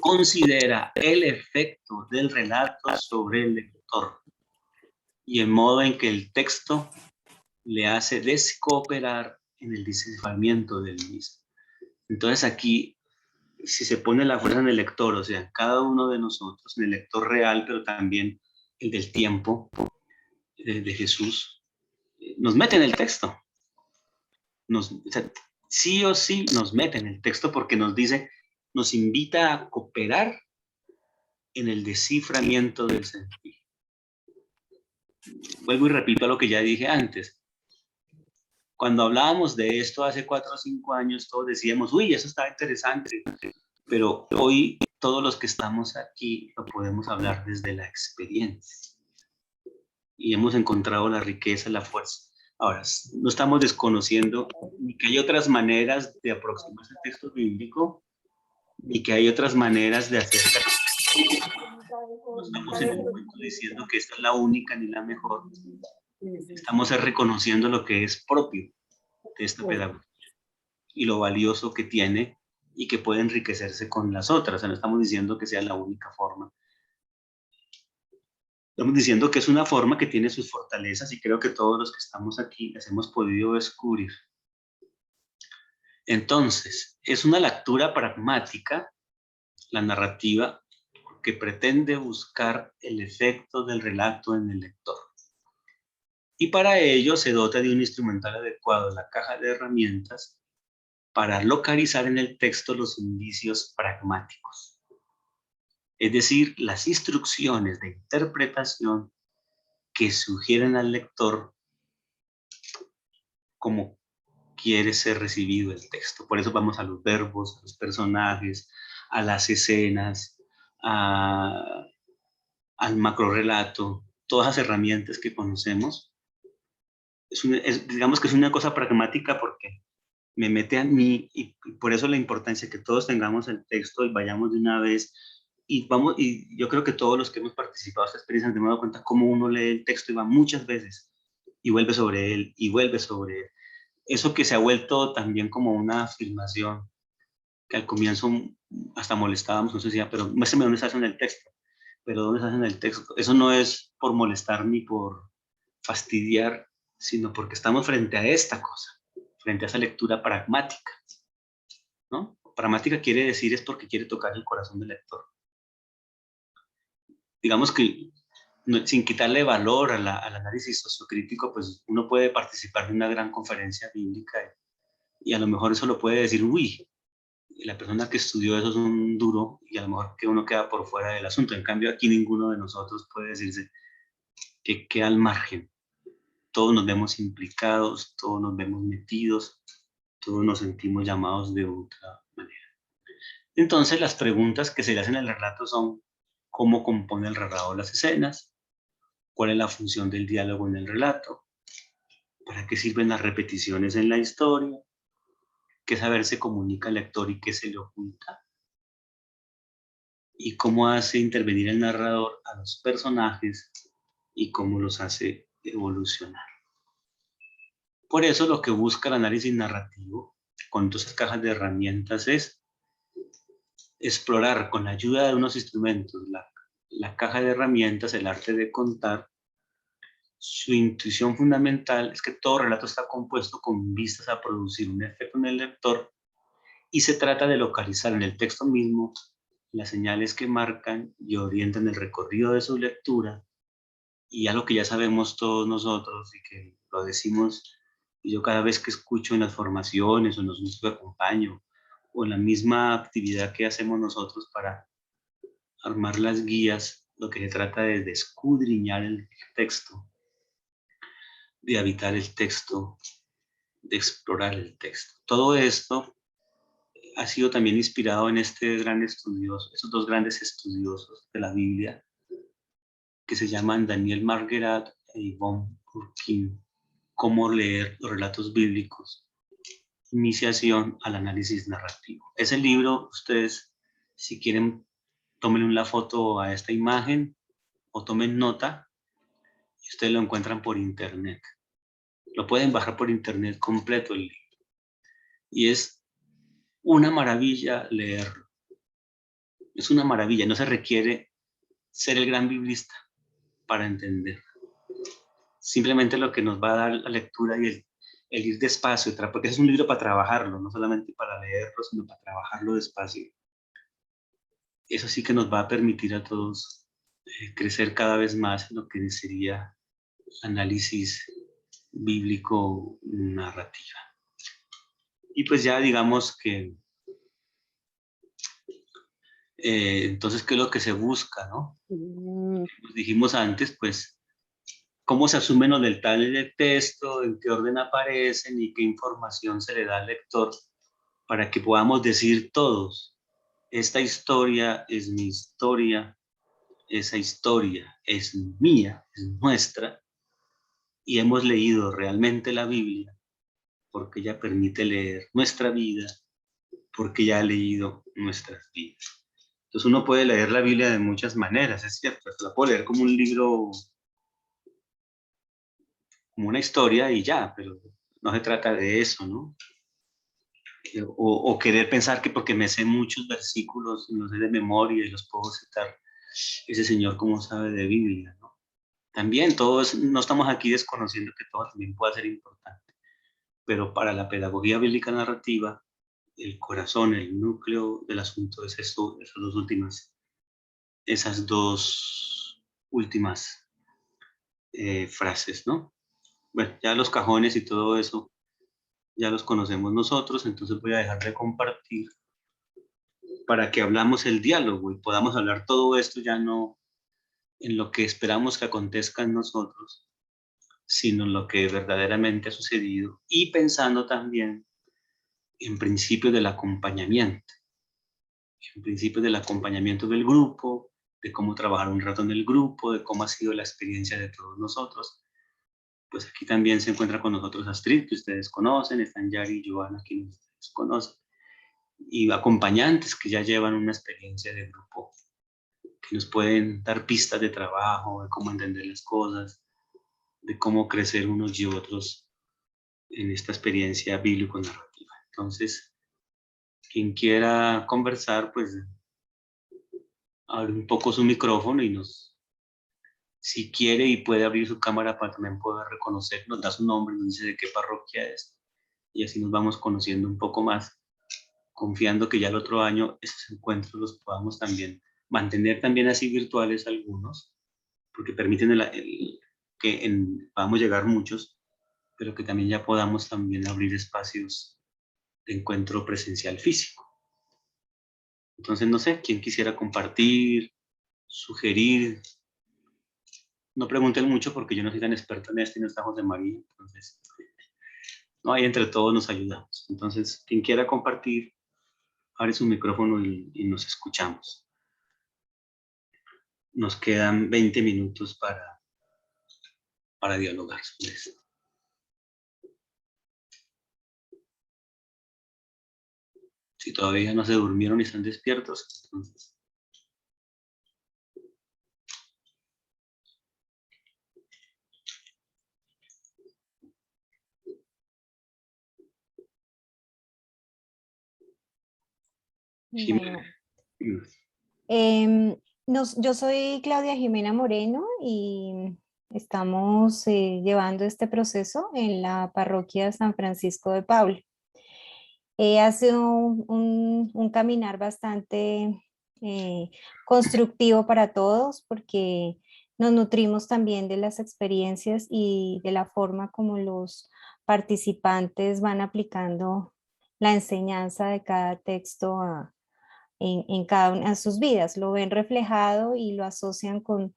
considera el efecto del relato sobre el lector y el modo en que el texto le hace descooperar en el desciframiento del mismo. Entonces aquí, si se pone la fuerza en el lector, o sea, cada uno de nosotros, en el lector real, pero también el del tiempo de Jesús, nos mete en el texto. O sea, sí o sí nos mete en el texto porque nos dice, nos invita a cooperar en el desciframiento del sentido. Vuelvo y repito lo que ya dije antes. Cuando hablábamos de esto hace 4 o 5 años, todos decíamos, uy, eso está interesante. Pero hoy todos los que estamos aquí lo podemos hablar desde la experiencia. Y hemos encontrado la riqueza, la fuerza. Ahora, no estamos desconociendo ni que hay otras maneras de aproximarse al texto bíblico, ni que hay otras maneras de hacer. No estamos en un momento diciendo que esta es la única ni la mejor. Estamos reconociendo lo que es propio de esta pedagogía y lo valioso que tiene y que puede enriquecerse con las otras. O sea, no estamos diciendo que sea la única forma. Estamos diciendo que es una forma que tiene sus fortalezas y creo que todos los que estamos aquí las hemos podido descubrir. Entonces, es una lectura pragmática, la narrativa, porque pretende buscar el efecto del relato en el lector. Y para ello se dota de un instrumental adecuado, la caja de herramientas, para localizar en el texto los indicios pragmáticos. Es decir, las instrucciones de interpretación que sugieren al lector cómo quiere ser recibido el texto. Por eso vamos a los verbos, a los personajes, a las escenas, al macrorrelato, todas las herramientas que conocemos. Digamos que es una cosa pragmática porque me mete a mí y por eso la importancia que todos tengamos el texto y vayamos de una vez y yo creo que todos los que hemos participado en esta experiencia nos hemos dado cuenta cómo uno lee el texto y va muchas veces y vuelve sobre él y vuelve sobre él. Eso que se ha vuelto también como una afirmación que al comienzo hasta molestábamos, no sé si, pero muéstrame dónde estás en el texto, pero dónde estás en el texto. Eso no es por molestar ni por fastidiar, sino porque estamos frente a esta cosa, frente a esa lectura pragmática, ¿no? Pragmática quiere decir es porque quiere tocar el corazón del lector. Digamos que sin quitarle valor al análisis sociocrítico, pues uno puede participar de una gran conferencia bíblica y a lo mejor eso lo puede decir, uy, la persona que estudió eso es un duro y a lo mejor que uno queda por fuera del asunto. En cambio aquí ninguno de nosotros puede decirse que queda al margen. Todos nos vemos implicados, todos nos vemos metidos, todos nos sentimos llamados de otra manera. Entonces las preguntas que se le hacen al relato son cómo compone el narrador las escenas, cuál es la función del diálogo en el relato, para qué sirven las repeticiones en la historia, qué saber se comunica al lector y qué se le oculta, y cómo hace intervenir el narrador a los personajes y cómo los hace evolucionar. Por eso lo que busca el análisis narrativo con todas esas cajas de herramientas es explorar con la ayuda de unos instrumentos, la caja de herramientas, el arte de contar. Su intuición fundamental es que todo relato está compuesto con vistas a producir un efecto en el lector y se trata de localizar en el texto mismo las señales que marcan y orientan el recorrido de su lectura y algo que ya sabemos todos nosotros y que lo decimos y yo cada vez que escucho en las formaciones o en los grupos que acompaño o en la misma actividad que hacemos nosotros para armar las guías, lo que se trata es de escudriñar el texto, de habitar el texto, de explorar el texto. Todo esto ha sido también inspirado en esos dos grandes estudiosos de la Biblia, que se llaman Daniel Marguerat e Yvonne Burkin, Cómo leer los relatos bíblicos, iniciación al análisis narrativo. Ese libro, ustedes, si quieren, tomen una foto a esta imagen o tomen nota, y ustedes lo encuentran por internet. Lo pueden bajar por internet completo el libro. Y es una maravilla leerlo. Es una maravilla, no se requiere ser el gran biblista para entender. Simplemente lo que nos va a dar la lectura y el ir despacio, porque es un libro para trabajarlo, no solamente para leerlo, sino para trabajarlo despacio. Eso sí que nos va a permitir a todos crecer cada vez más en lo que sería análisis bíblico narrativa. Y pues ya digamos que entonces, ¿qué es lo que se busca, no? Como dijimos antes, pues, cómo se asumen los detalles del texto, en qué orden aparecen y qué información se le da al lector para que podamos decir todos, esta historia es mi historia, esa historia es mía, es nuestra, y hemos leído realmente la Biblia porque ella permite leer nuestra vida, porque ella ha leído nuestras vidas. Entonces uno puede leer la Biblia de muchas maneras, es cierto, la puedo leer como un libro, como una historia y ya, pero no se trata de eso, ¿no? O querer pensar que porque me sé muchos versículos, no sé de memoria y los puedo citar, ese señor cómo sabe de Biblia, ¿no? También todos, no estamos aquí desconociendo que todo también puede ser importante, pero para la pedagogía bíblica narrativa, el corazón, el núcleo del asunto es esto, esas dos últimas esas dos últimas frases, ¿no? Bueno, ya los cajones y todo eso ya los conocemos nosotros, entonces voy a dejar de compartir para que hablamos el diálogo y podamos hablar todo esto ya no en lo que esperamos que acontezca en nosotros, sino en lo que verdaderamente ha sucedido y pensando también en principios del acompañamiento, del grupo, de cómo trabajar un rato en el grupo, de cómo ha sido la experiencia de todos nosotros. Pues aquí también se encuentra con nosotros Astrid, que ustedes conocen, están Yari y Joana, que ustedes conocen, y acompañantes que ya llevan una experiencia de grupo, que nos pueden dar pistas de trabajo, de cómo entender las cosas, de cómo crecer unos y otros en esta experiencia bíblico-narrativa. Entonces, quien quiera conversar, pues abre un poco su micrófono y si quiere y puede abrir su cámara para también poder reconocer, nos da su nombre, nos dice de qué parroquia es, y así nos vamos conociendo un poco más, confiando que ya el otro año esos encuentros los podamos también mantener también así virtuales algunos, porque permiten que podamos llegar muchos, pero que también ya podamos también abrir espacios de encuentro presencial físico. Entonces, no sé, ¿quién quisiera compartir, sugerir? No pregunten mucho porque yo no soy tan experto en esto y no está José María, entonces, no, ahí entre todos nos ayudamos. Entonces, quien quiera compartir, abre su micrófono y nos escuchamos. Nos quedan 20 minutos para dialogar sobre esto. Si todavía no se durmieron y están despiertos, entonces... Bueno, Jimena. yo soy Claudia Jimena Moreno y estamos llevando este proceso en la parroquia San Francisco de Paula. Ha sido un caminar bastante constructivo para todos porque nos nutrimos también de las experiencias y de la forma como los participantes van aplicando la enseñanza de cada texto en cada una de sus vidas. Lo ven reflejado y lo asocian con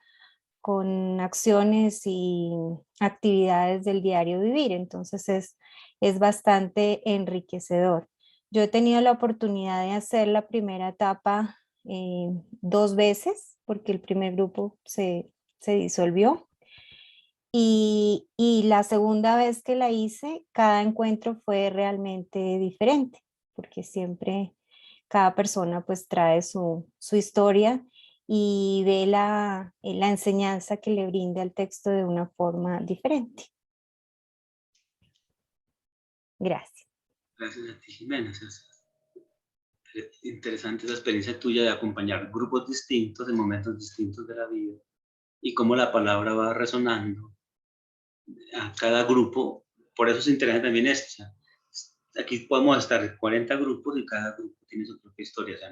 acciones y actividades del diario vivir. Entonces es bastante enriquecedor. Yo he tenido la oportunidad de hacer la primera etapa 2 veces porque el primer grupo se disolvió. Y la segunda vez que la hice, cada encuentro fue realmente diferente porque siempre cada persona pues trae su historia y ve la enseñanza que le brinda el texto de una forma diferente. Gracias. Gracias a ti, Jimena. Es interesante esa experiencia tuya de acompañar grupos distintos en momentos distintos de la vida y cómo la palabra va resonando a cada grupo. Por eso es interesante también esto. O sea, aquí podemos estar 40 grupos y cada grupo tiene su propia historia. O sea,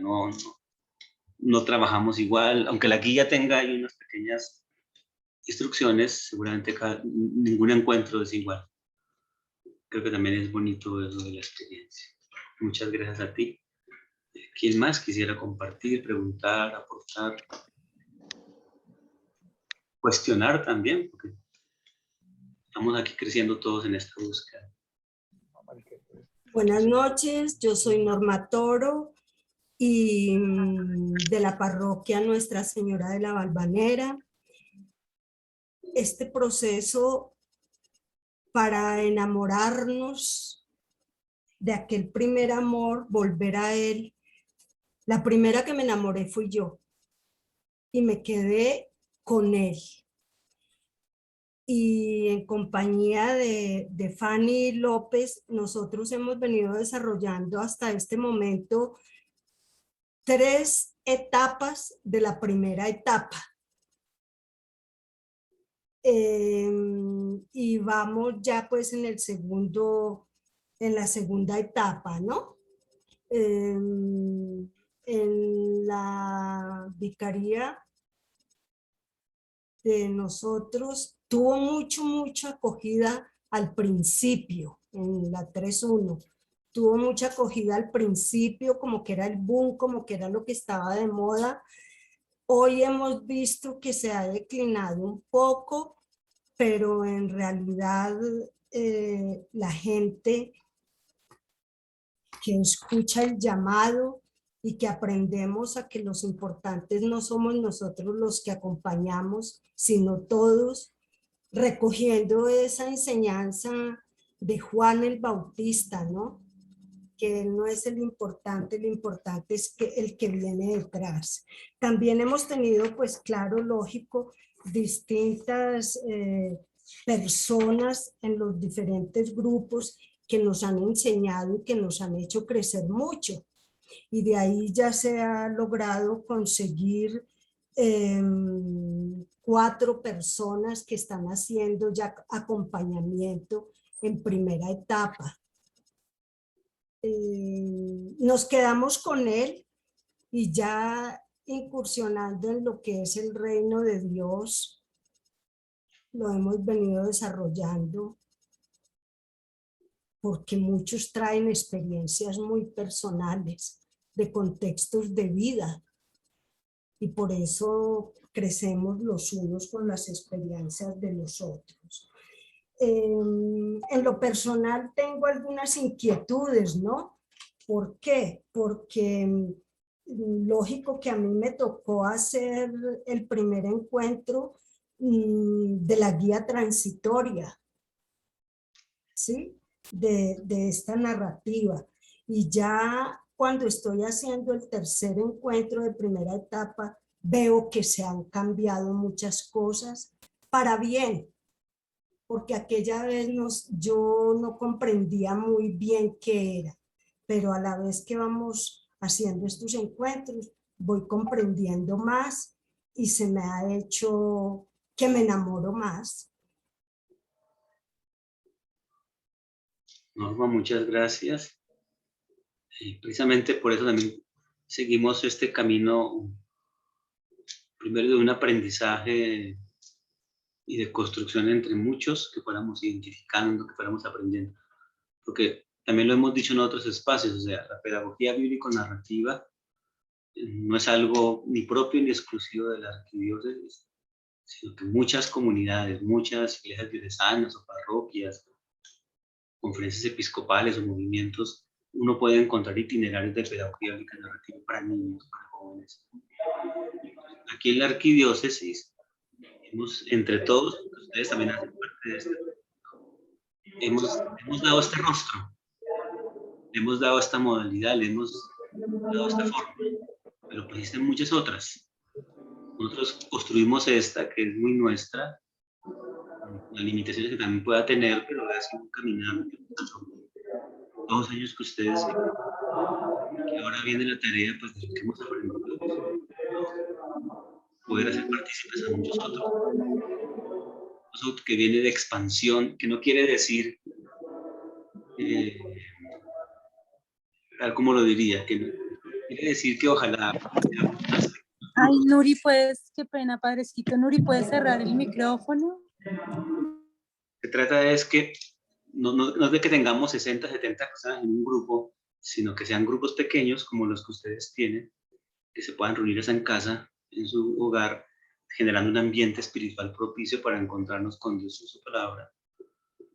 no trabajamos igual, aunque la guía tenga ahí unas pequeñas instrucciones, seguramente ningún encuentro es igual. Creo que también es bonito eso de la experiencia. Muchas gracias a ti. ¿Quién más quisiera compartir, preguntar, aportar? Cuestionar también, porque estamos aquí creciendo todos en esta búsqueda. Buenas noches, yo soy Norma Toro y de la parroquia Nuestra Señora de la Valvanera. Este proceso para enamorarnos de aquel primer amor, volver a él. La primera que me enamoré fui yo y me quedé con él. Y en compañía de Fanny López, nosotros hemos venido desarrollando hasta este momento 3 etapas de la primera etapa. Y vamos ya pues en la segunda etapa, ¿no? En la vicaría de nosotros tuvo mucha acogida al principio, en la 3.1. Tuvo mucha acogida al principio, como que era el boom, como que era lo que estaba de moda. Hoy hemos visto que se ha declinado un poco, pero en realidad la gente que escucha el llamado y que aprendemos a que los importantes no somos nosotros los que acompañamos, sino todos, recogiendo esa enseñanza de Juan el Bautista, ¿no? Que él no es el importante es que el que viene detrás. También hemos tenido, pues claro, lógico, distintas personas en los diferentes grupos que nos han enseñado y que nos han hecho crecer mucho. Y de ahí ya se ha logrado conseguir 4 personas que están haciendo ya acompañamiento en primera etapa. Nos quedamos con él y ya incursionando en lo que es el reino de Dios, lo hemos venido desarrollando porque muchos traen experiencias muy personales de contextos de vida y por eso crecemos los unos con las experiencias de los otros. En lo personal tengo algunas inquietudes, ¿no? ¿Por qué? Porque lógico que a mí me tocó hacer el primer encuentro de la guía transitoria, ¿sí? De esta narrativa. Y ya cuando estoy haciendo el tercer encuentro de primera etapa, veo que se han cambiado muchas cosas para bien, porque aquella vez yo no comprendía muy bien qué era, pero a la vez que vamos haciendo estos encuentros, voy comprendiendo más y se me ha hecho que me enamoro más. Norma, muchas gracias. Precisamente por eso también seguimos este camino, primero de un aprendizaje y de construcción entre muchos, que fuéramos identificando, que fuéramos aprendiendo. Porque también lo hemos dicho en otros espacios, o sea, la pedagogía bíblico-narrativa no es algo ni propio ni exclusivo de la arquidiócesis, sino que muchas comunidades, muchas iglesias diocesanas o parroquias, conferencias episcopales o movimientos, uno puede encontrar itinerarios de pedagogía bíblico-narrativa para niños, para jóvenes. Aquí en la arquidiócesis, entre todos, ustedes también hacen parte de esto, hemos dado este rostro, le hemos dado esta modalidad, le hemos dado esta forma, pero pues existen muchas otras. Nosotros construimos esta, que es muy nuestra, las limitaciones que también pueda tener, pero ha sido un caminar, 2 años que ustedes, que ahora viene la tarea, pues de lo que hemos aprendido, poder hacer partícipes a muchos otros. Eso que viene de expansión, que no quiere decir, tal como lo diría, que no, quiere decir que ojalá... Ay, Nuri, qué pena, padrecito, Nuri, ¿puedes cerrar el micrófono? Se trata es que no es de que tengamos 60, 70 personas en un grupo, sino que sean grupos pequeños como los que ustedes tienen, que se puedan reunir en casa, en su hogar, generando un ambiente espiritual propicio para encontrarnos con Dios en su palabra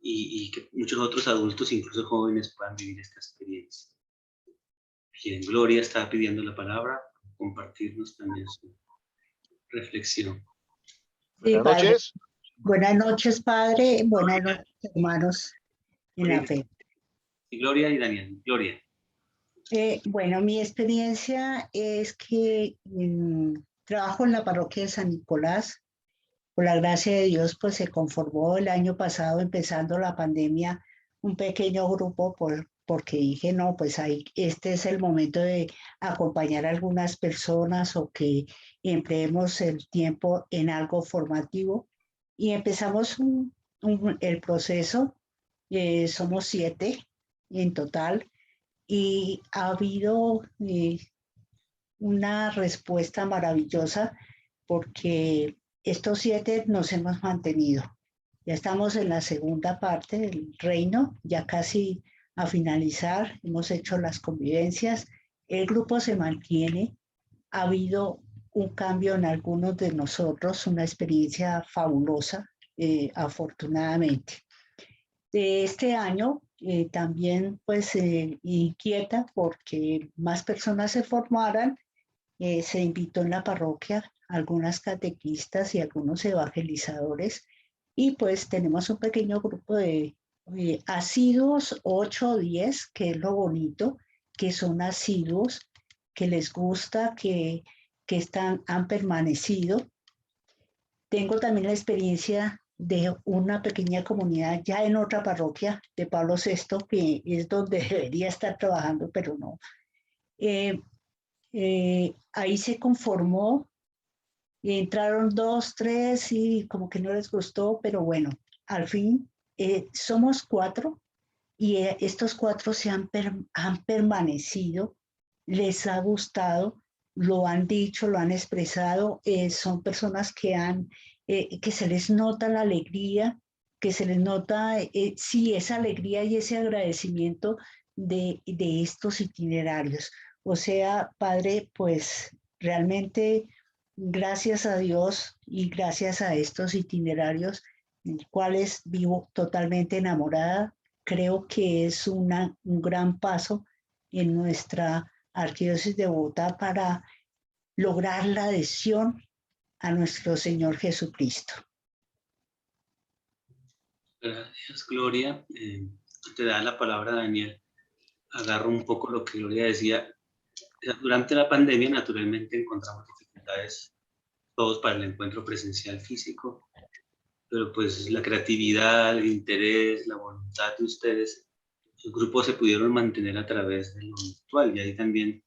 y que muchos otros adultos, incluso jóvenes, puedan vivir esta experiencia. Quien Gloria está pidiendo la palabra, compartirnos también su reflexión. Sí, Buenas noches. Buenas noches, Padre. Buenas noches, hermanos en la fe. Y Gloria y Daniel. Gloria. Bueno, mi experiencia es que trabajo en la parroquia de San Nicolás. Por la gracia de Dios, pues se conformó el año pasado, empezando la pandemia, un pequeño grupo porque dije, no, pues este es el momento de acompañar a algunas personas o que empleemos el tiempo en algo formativo. Y empezamos el proceso, somos 7 en total, y ha habido una respuesta maravillosa porque estos 7 nos hemos mantenido. Ya estamos en la segunda parte del reino, ya casi a finalizar, hemos hecho las convivencias, el grupo se mantiene, ha habido un cambio en algunos de nosotros, una experiencia fabulosa, afortunadamente. De este año también pues inquieta porque más personas se formaran, se invitó en la parroquia a algunas catequistas y algunos evangelizadores y pues tenemos un pequeño grupo de asiduos, 8 o 10, que es lo bonito, que son asiduos, que les gusta, que han permanecido. Tengo también la experiencia de una pequeña comunidad ya en otra parroquia de Pablo VI, que es donde debería estar trabajando, pero no. Ahí se conformó, y entraron 2, 3 y como que no les gustó, pero bueno, al fin somos 4 y estos 4 han permanecido, les ha gustado, lo han dicho, lo han expresado, son personas que se les nota la alegría, que se les nota, sí, esa alegría y ese agradecimiento de estos itinerarios. O sea, Padre, pues realmente gracias a Dios y gracias a estos itinerarios, en los cuales vivo totalmente enamorada, creo que es un gran paso en nuestra arquidiócesis de Bogotá para lograr la adhesión a nuestro Señor Jesucristo. Gracias, Gloria. Te da la palabra, Daniel. Agarro un poco lo que Gloria decía. Durante la pandemia, naturalmente, encontramos dificultades todos para el encuentro presencial físico, pero pues la creatividad, el interés, la voluntad de ustedes, los grupos se pudieron mantener a través de lo virtual, y ahí también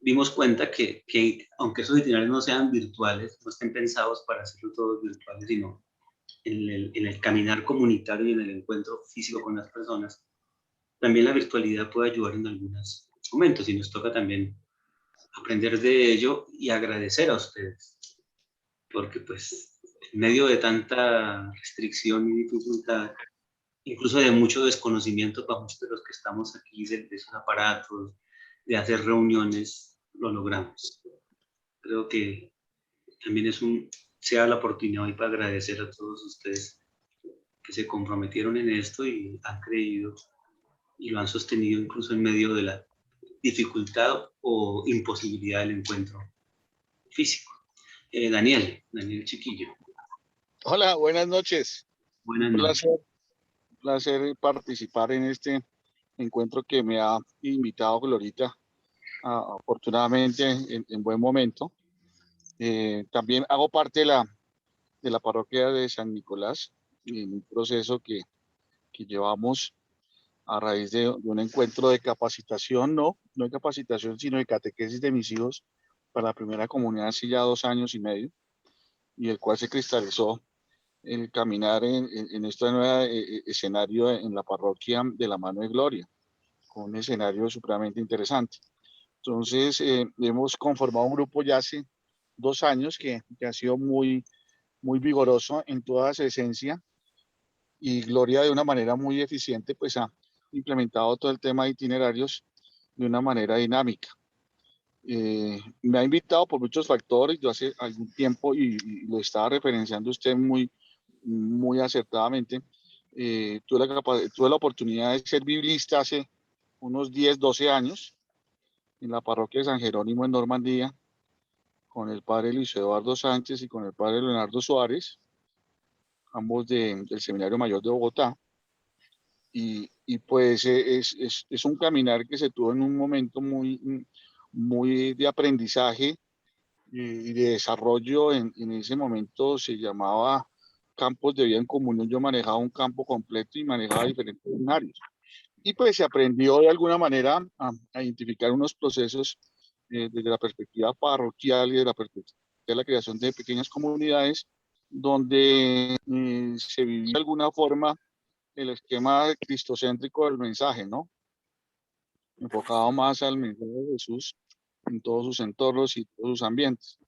dimos cuenta que aunque esos itinerarios no sean virtuales, no estén pensados para hacerlo todos virtuales, sino en el caminar comunitario y en el encuentro físico con las personas, también la virtualidad puede ayudar en algunos momentos, y nos toca también aprender de ello y agradecer a ustedes, porque pues en medio de tanta restricción y dificultad, incluso de mucho desconocimiento para muchos de los que estamos aquí, de esos aparatos, de hacer reuniones, lo logramos. Creo que también sea la oportunidad hoy para agradecer a todos ustedes que se comprometieron en esto y han creído y lo han sostenido incluso en medio de la dificultad o imposibilidad del encuentro físico. Daniel Chiquillo. Hola, buenas noches. Buenas noches. Un placer participar en este encuentro que me ha invitado Glorita, afortunadamente en buen momento. También hago parte de la parroquia de San Nicolás, en un proceso que llevamos a raíz de un encuentro de capacitación, no de capacitación, sino de catequesis de mis hijos para la primera comunidad hace ya 2 años y medio, y el cual se cristalizó el caminar en este nuevo escenario en la parroquia de la Mano de Gloria, con un escenario supremamente interesante. Entonces, hemos conformado un grupo ya hace 2 años que ha sido muy vigoroso en toda su esencia, y Gloria, de una manera muy eficiente, pues ha implementado todo el tema de itinerarios de una manera dinámica. Me ha invitado por muchos factores. Yo hace algún tiempo, y lo estaba referenciando usted muy acertadamente, tuve la oportunidad de ser biblista hace unos 10, 12 años en la parroquia de San Jerónimo en Normandía, con el padre Luis Eduardo Sánchez y con el padre Leonardo Suárez, ambos del Seminario Mayor de Bogotá. Y pues es un caminar que se tuvo en un momento muy de aprendizaje y de desarrollo. En ese momento se llamaba campos de vida en comunión. Yo manejaba un campo completo y manejaba diferentes seminarios. Y pues se aprendió de alguna manera a identificar unos procesos desde la perspectiva parroquial y de la perspectiva de la creación de pequeñas comunidades, donde se vivía de alguna forma el esquema cristocéntrico del mensaje, ¿no? Enfocado más al mensaje de Jesús en todos sus entornos y todos sus ambientes.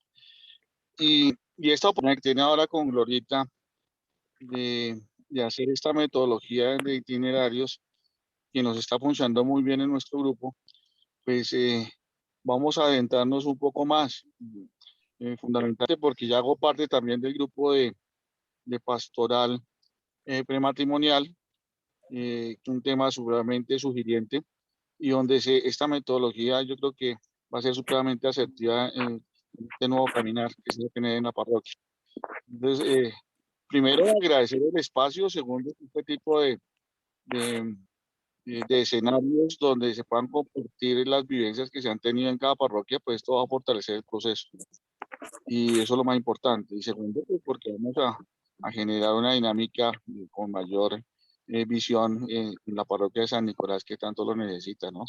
Y Y esta oportunidad que tiene ahora con Glorita de hacer esta metodología de itinerarios que nos está funcionando muy bien en nuestro grupo, pues vamos a adentrarnos un poco más, fundamentalmente porque ya hago parte también del grupo de pastoral prematrimonial, un tema supremamente sugiriente y donde esta metodología yo creo que va a ser supremamente asertiva en este nuevo caminar que se va a tener en la parroquia. Entonces, primero agradecer el espacio, segundo este tipo de escenarios donde se puedan compartir las vivencias que se han tenido en cada parroquia, pues esto va a fortalecer el proceso. Y eso es lo más importante. Y segundo, pues porque vamos a generar una dinámica con mayor visión en la parroquia de San Nicolás que tanto lo necesita, ¿no?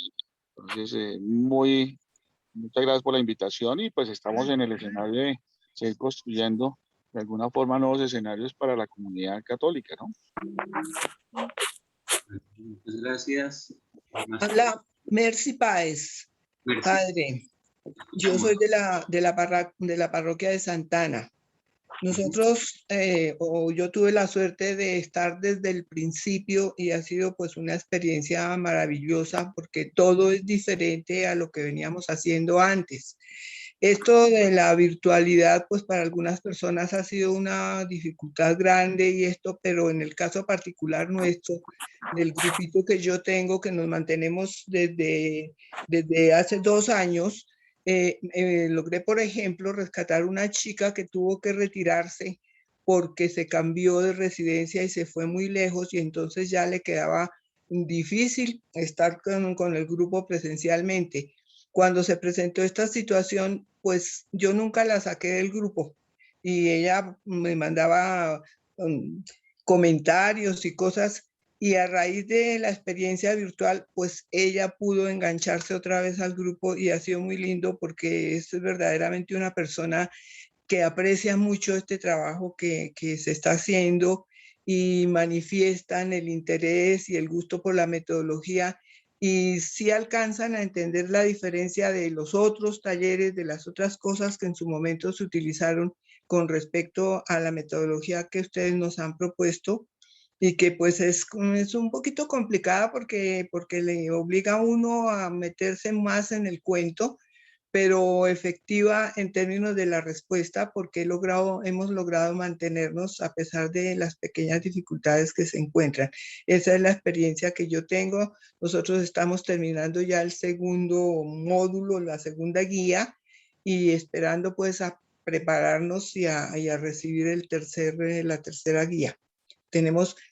Entonces, muchas gracias por la invitación y pues estamos en el escenario de seguir construyendo de alguna forma nuevos escenarios para la comunidad católica, ¿no? Muchas gracias. Hola, Mercy Páez, Mercy. padre. Yo soy de la parroquia de Santana. Nosotros, o yo tuve la suerte de estar desde el principio y ha sido pues una experiencia maravillosa porque todo es diferente a lo que veníamos haciendo antes. Esto de la virtualidad, pues para algunas personas ha sido una dificultad grande y esto, pero en el caso particular nuestro, del grupito que yo tengo, que nos mantenemos desde hace 2 años, logré, por ejemplo, rescatar una chica que tuvo que retirarse porque se cambió de residencia y se fue muy lejos y entonces ya le quedaba difícil estar con el grupo presencialmente. Cuando se presentó esta situación, pues yo nunca la saqué del grupo y ella me mandaba comentarios y cosas y a raíz de la experiencia virtual, pues ella pudo engancharse otra vez al grupo y ha sido muy lindo porque es verdaderamente una persona que aprecia mucho este trabajo que se está haciendo y manifiestan el interés y el gusto por la metodología y sí alcanzan a entender la diferencia de los otros talleres, de las otras cosas que en su momento se utilizaron con respecto a la metodología que ustedes nos han propuesto y que pues es un poquito complicada porque le obliga a uno a meterse más en el cuento, pero efectiva en términos de la respuesta porque hemos logrado mantenernos a pesar de las pequeñas dificultades que se encuentran. Esa es la experiencia que yo tengo. Nosotros estamos terminando ya el segundo módulo, la segunda guía y esperando pues a prepararnos y a recibir la tercera guía.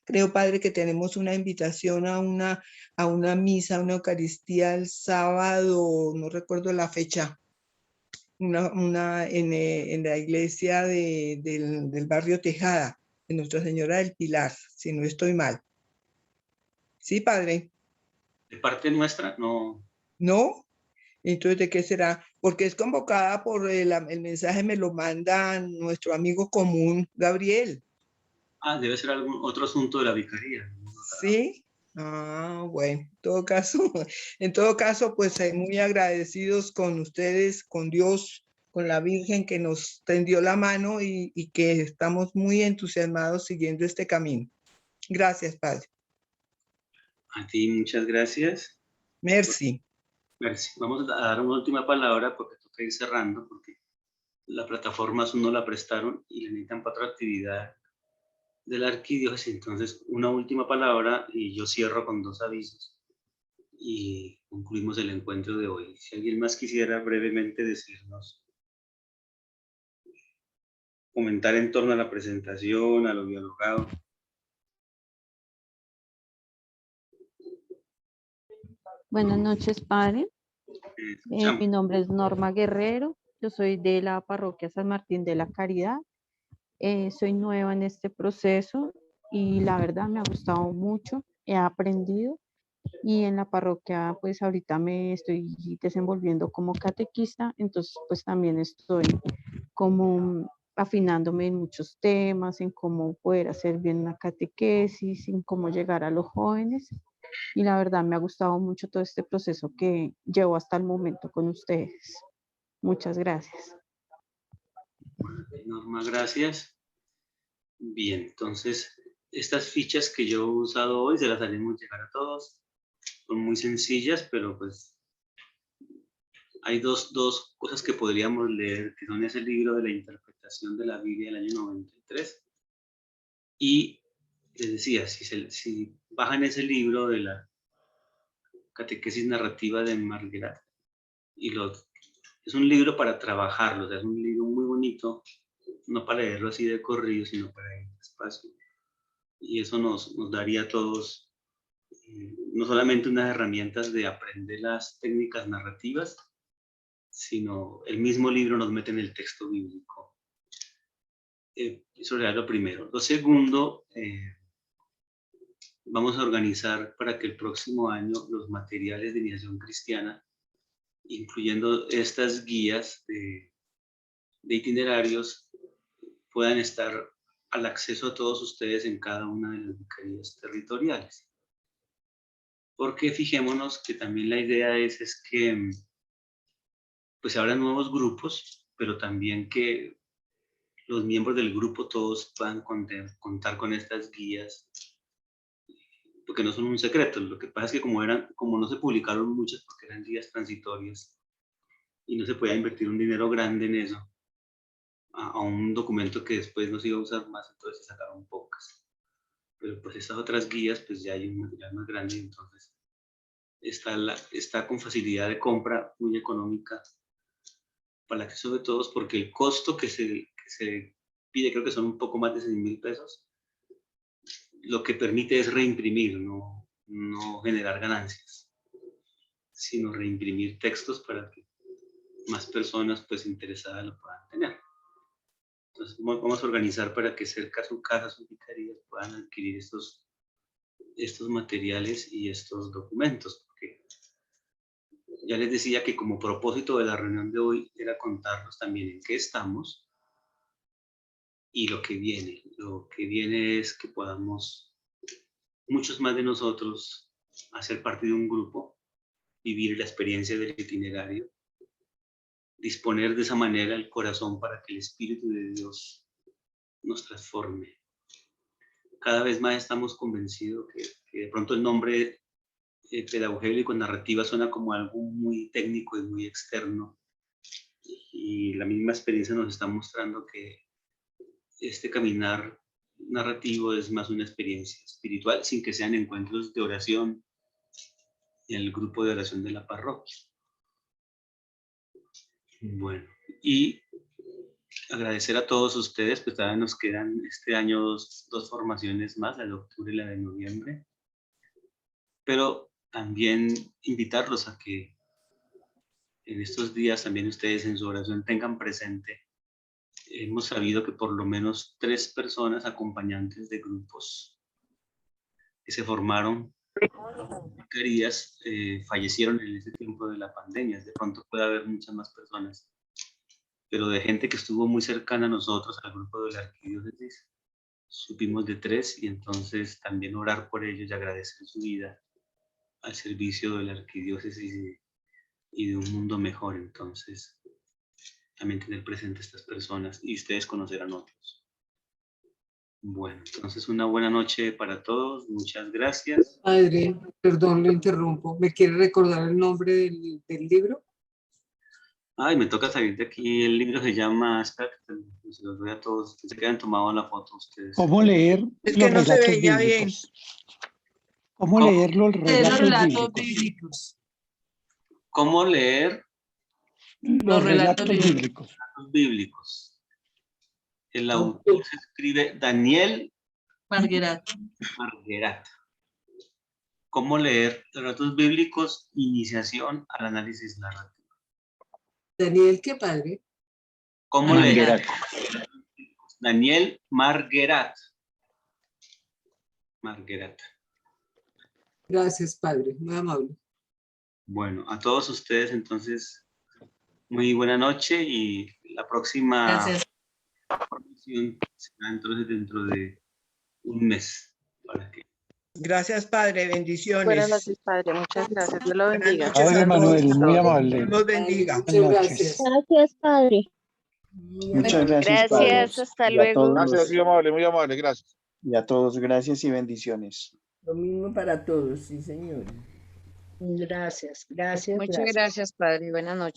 Creo, padre, que tenemos una invitación a una misa, una Eucaristía el sábado, no recuerdo la fecha, en la iglesia del barrio Tejada, de Nuestra Señora del Pilar, si no estoy mal. Sí, padre. ¿De parte nuestra? No. ¿No? Entonces, ¿de qué será? Porque es convocada por el mensaje, me lo manda nuestro amigo común, Gabriel. Debe ser algún otro asunto de la vicaría. Sí. Bueno, en todo caso, pues muy agradecidos con ustedes, con Dios, con la Virgen que nos tendió la mano y que estamos muy entusiasmados siguiendo este camino. Gracias, padre. A ti, muchas gracias. Merci. Merci. Vamos a dar una última palabra porque toca ir cerrando, porque la plataforma no la prestaron y la necesitan para otra actividad de la arquidiócesis. Entonces, una última palabra y yo cierro con 2 avisos y concluimos el encuentro de hoy. Si alguien más quisiera brevemente decirnos, comentar en torno a la presentación, a lo dialogado. Buenas noches, padre. Mi nombre es Norma Guerrero. Yo soy de la parroquia San Martín de la Caridad. Soy nueva en este proceso y la verdad me ha gustado mucho. He aprendido y en la parroquia pues ahorita me estoy desenvolviendo como catequista, entonces pues también estoy como afinándome en muchos temas, en cómo poder hacer bien una catequesis, en cómo llegar a los jóvenes. Y la verdad me ha gustado mucho todo este proceso que llevo hasta el momento con ustedes. Muchas gracias. Norma, gracias. Bien, entonces, estas fichas que yo he usado hoy se las haremos llegar a todos. Son muy sencillas, pero pues hay dos cosas que podríamos leer, que son ese libro de la interpretación de la Biblia del año 93. Y les decía, si bajan ese libro de la catequesis narrativa de Marguerat, es un libro para trabajarlo, o sea, es un libro muy bonito, no para leerlo así de corrido, sino para ir despacio. Y eso nos daría a todos no solamente unas herramientas de aprender las técnicas narrativas, sino el mismo libro nos mete en el texto bíblico. Eso era lo primero. Lo segundo, vamos a organizar para que el próximo año los materiales de iniciación cristiana, incluyendo estas guías de itinerarios, puedan estar al acceso a todos ustedes en cada una de las vicarías territoriales. Porque fijémonos que también la idea es que pues habrá nuevos grupos, pero también que los miembros del grupo todos puedan contar con estas guías, porque no son un secreto. Lo que pasa es que como no se publicaron muchas porque eran guías transitorias y no se podía invertir un dinero grande en eso, a un documento que después no se iba a usar más, entonces se sacaron pocas. Pero pues estas otras guías, pues ya hay un material más grande, entonces está con facilidad de compra, muy económica, para el acceso de todos, porque el costo que se pide, creo que son un poco más de 6,000 pesos, lo que permite es reimprimir, no generar ganancias, sino reimprimir textos para que más personas pues interesadas lo puedan tener. Entonces vamos a organizar para que cerca a su casa, sus vicarías, puedan adquirir estos materiales y estos documentos, porque ya les decía que como propósito de la reunión de hoy era contarnos también en qué estamos y lo que viene. Lo que viene es que podamos, muchos más de nosotros, hacer parte de un grupo, vivir la experiencia del itinerario, disponer de esa manera el corazón para que el Espíritu de Dios nos transforme. Cada vez más estamos convencidos que de pronto el nombre pedagógico narrativa suena como algo muy técnico y muy externo, y la misma experiencia nos está mostrando que este caminar narrativo es más una experiencia espiritual, sin que sean encuentros de oración en el grupo de oración de la parroquia. Bueno, y agradecer a todos ustedes, pues todavía nos quedan este año dos formaciones más, la de octubre y la de noviembre, pero también invitarlos a que en estos días también ustedes en su oración tengan presente. Hemos sabido que por lo menos 3 personas acompañantes de grupos que se formaron vicarías fallecieron en ese tiempo de la pandemia. De pronto puede haber muchas más personas, pero de gente que estuvo muy cercana a nosotros, al grupo de la arquidiócesis, supimos de 3, y entonces también orar por ellos y agradecer su vida al servicio de la arquidiócesis y de un mundo mejor. Entonces también tener presente a estas personas, y ustedes conocerán otros. Bueno, entonces una buena noche para todos, muchas gracias. Padre, perdón, lo interrumpo. ¿Me quiere recordar el nombre del libro? Ay, me toca salir de aquí. El libro se llama, espera que se los doy a todos, se quedan tomados en la foto ustedes. ¿Cómo leer Es los que no se relatos veía bíblicos? ¿Cómo leer los relatos bíblicos? ¿Cómo leer los relatos bíblicos? El autor se escribe Daniel Marguerat. ¿Cómo leer los relatos bíblicos? Iniciación al análisis narrativo. Daniel, ¿qué padre? ¿Cómo leer? Daniel Marguerat. Gracias, padre, muy amable. Bueno, a todos ustedes entonces, muy buena noche, y la próxima formación será entonces dentro de un mes. Gracias, Padre, bendiciones. Buenas noches, Padre, muchas gracias, Dios lo bendiga. Padre Manuel, muy amable. Dios bendiga. Muchas gracias. Gracias, Padre. Muchas gracias, Padre. Gracias, hasta Y a luego. todos Gracias, muy amable, gracias. Y a todos, gracias y bendiciones. Lo mismo para todos, sí, señor. Gracias, gracias. Muchas gracias, Padre. Buenas noches.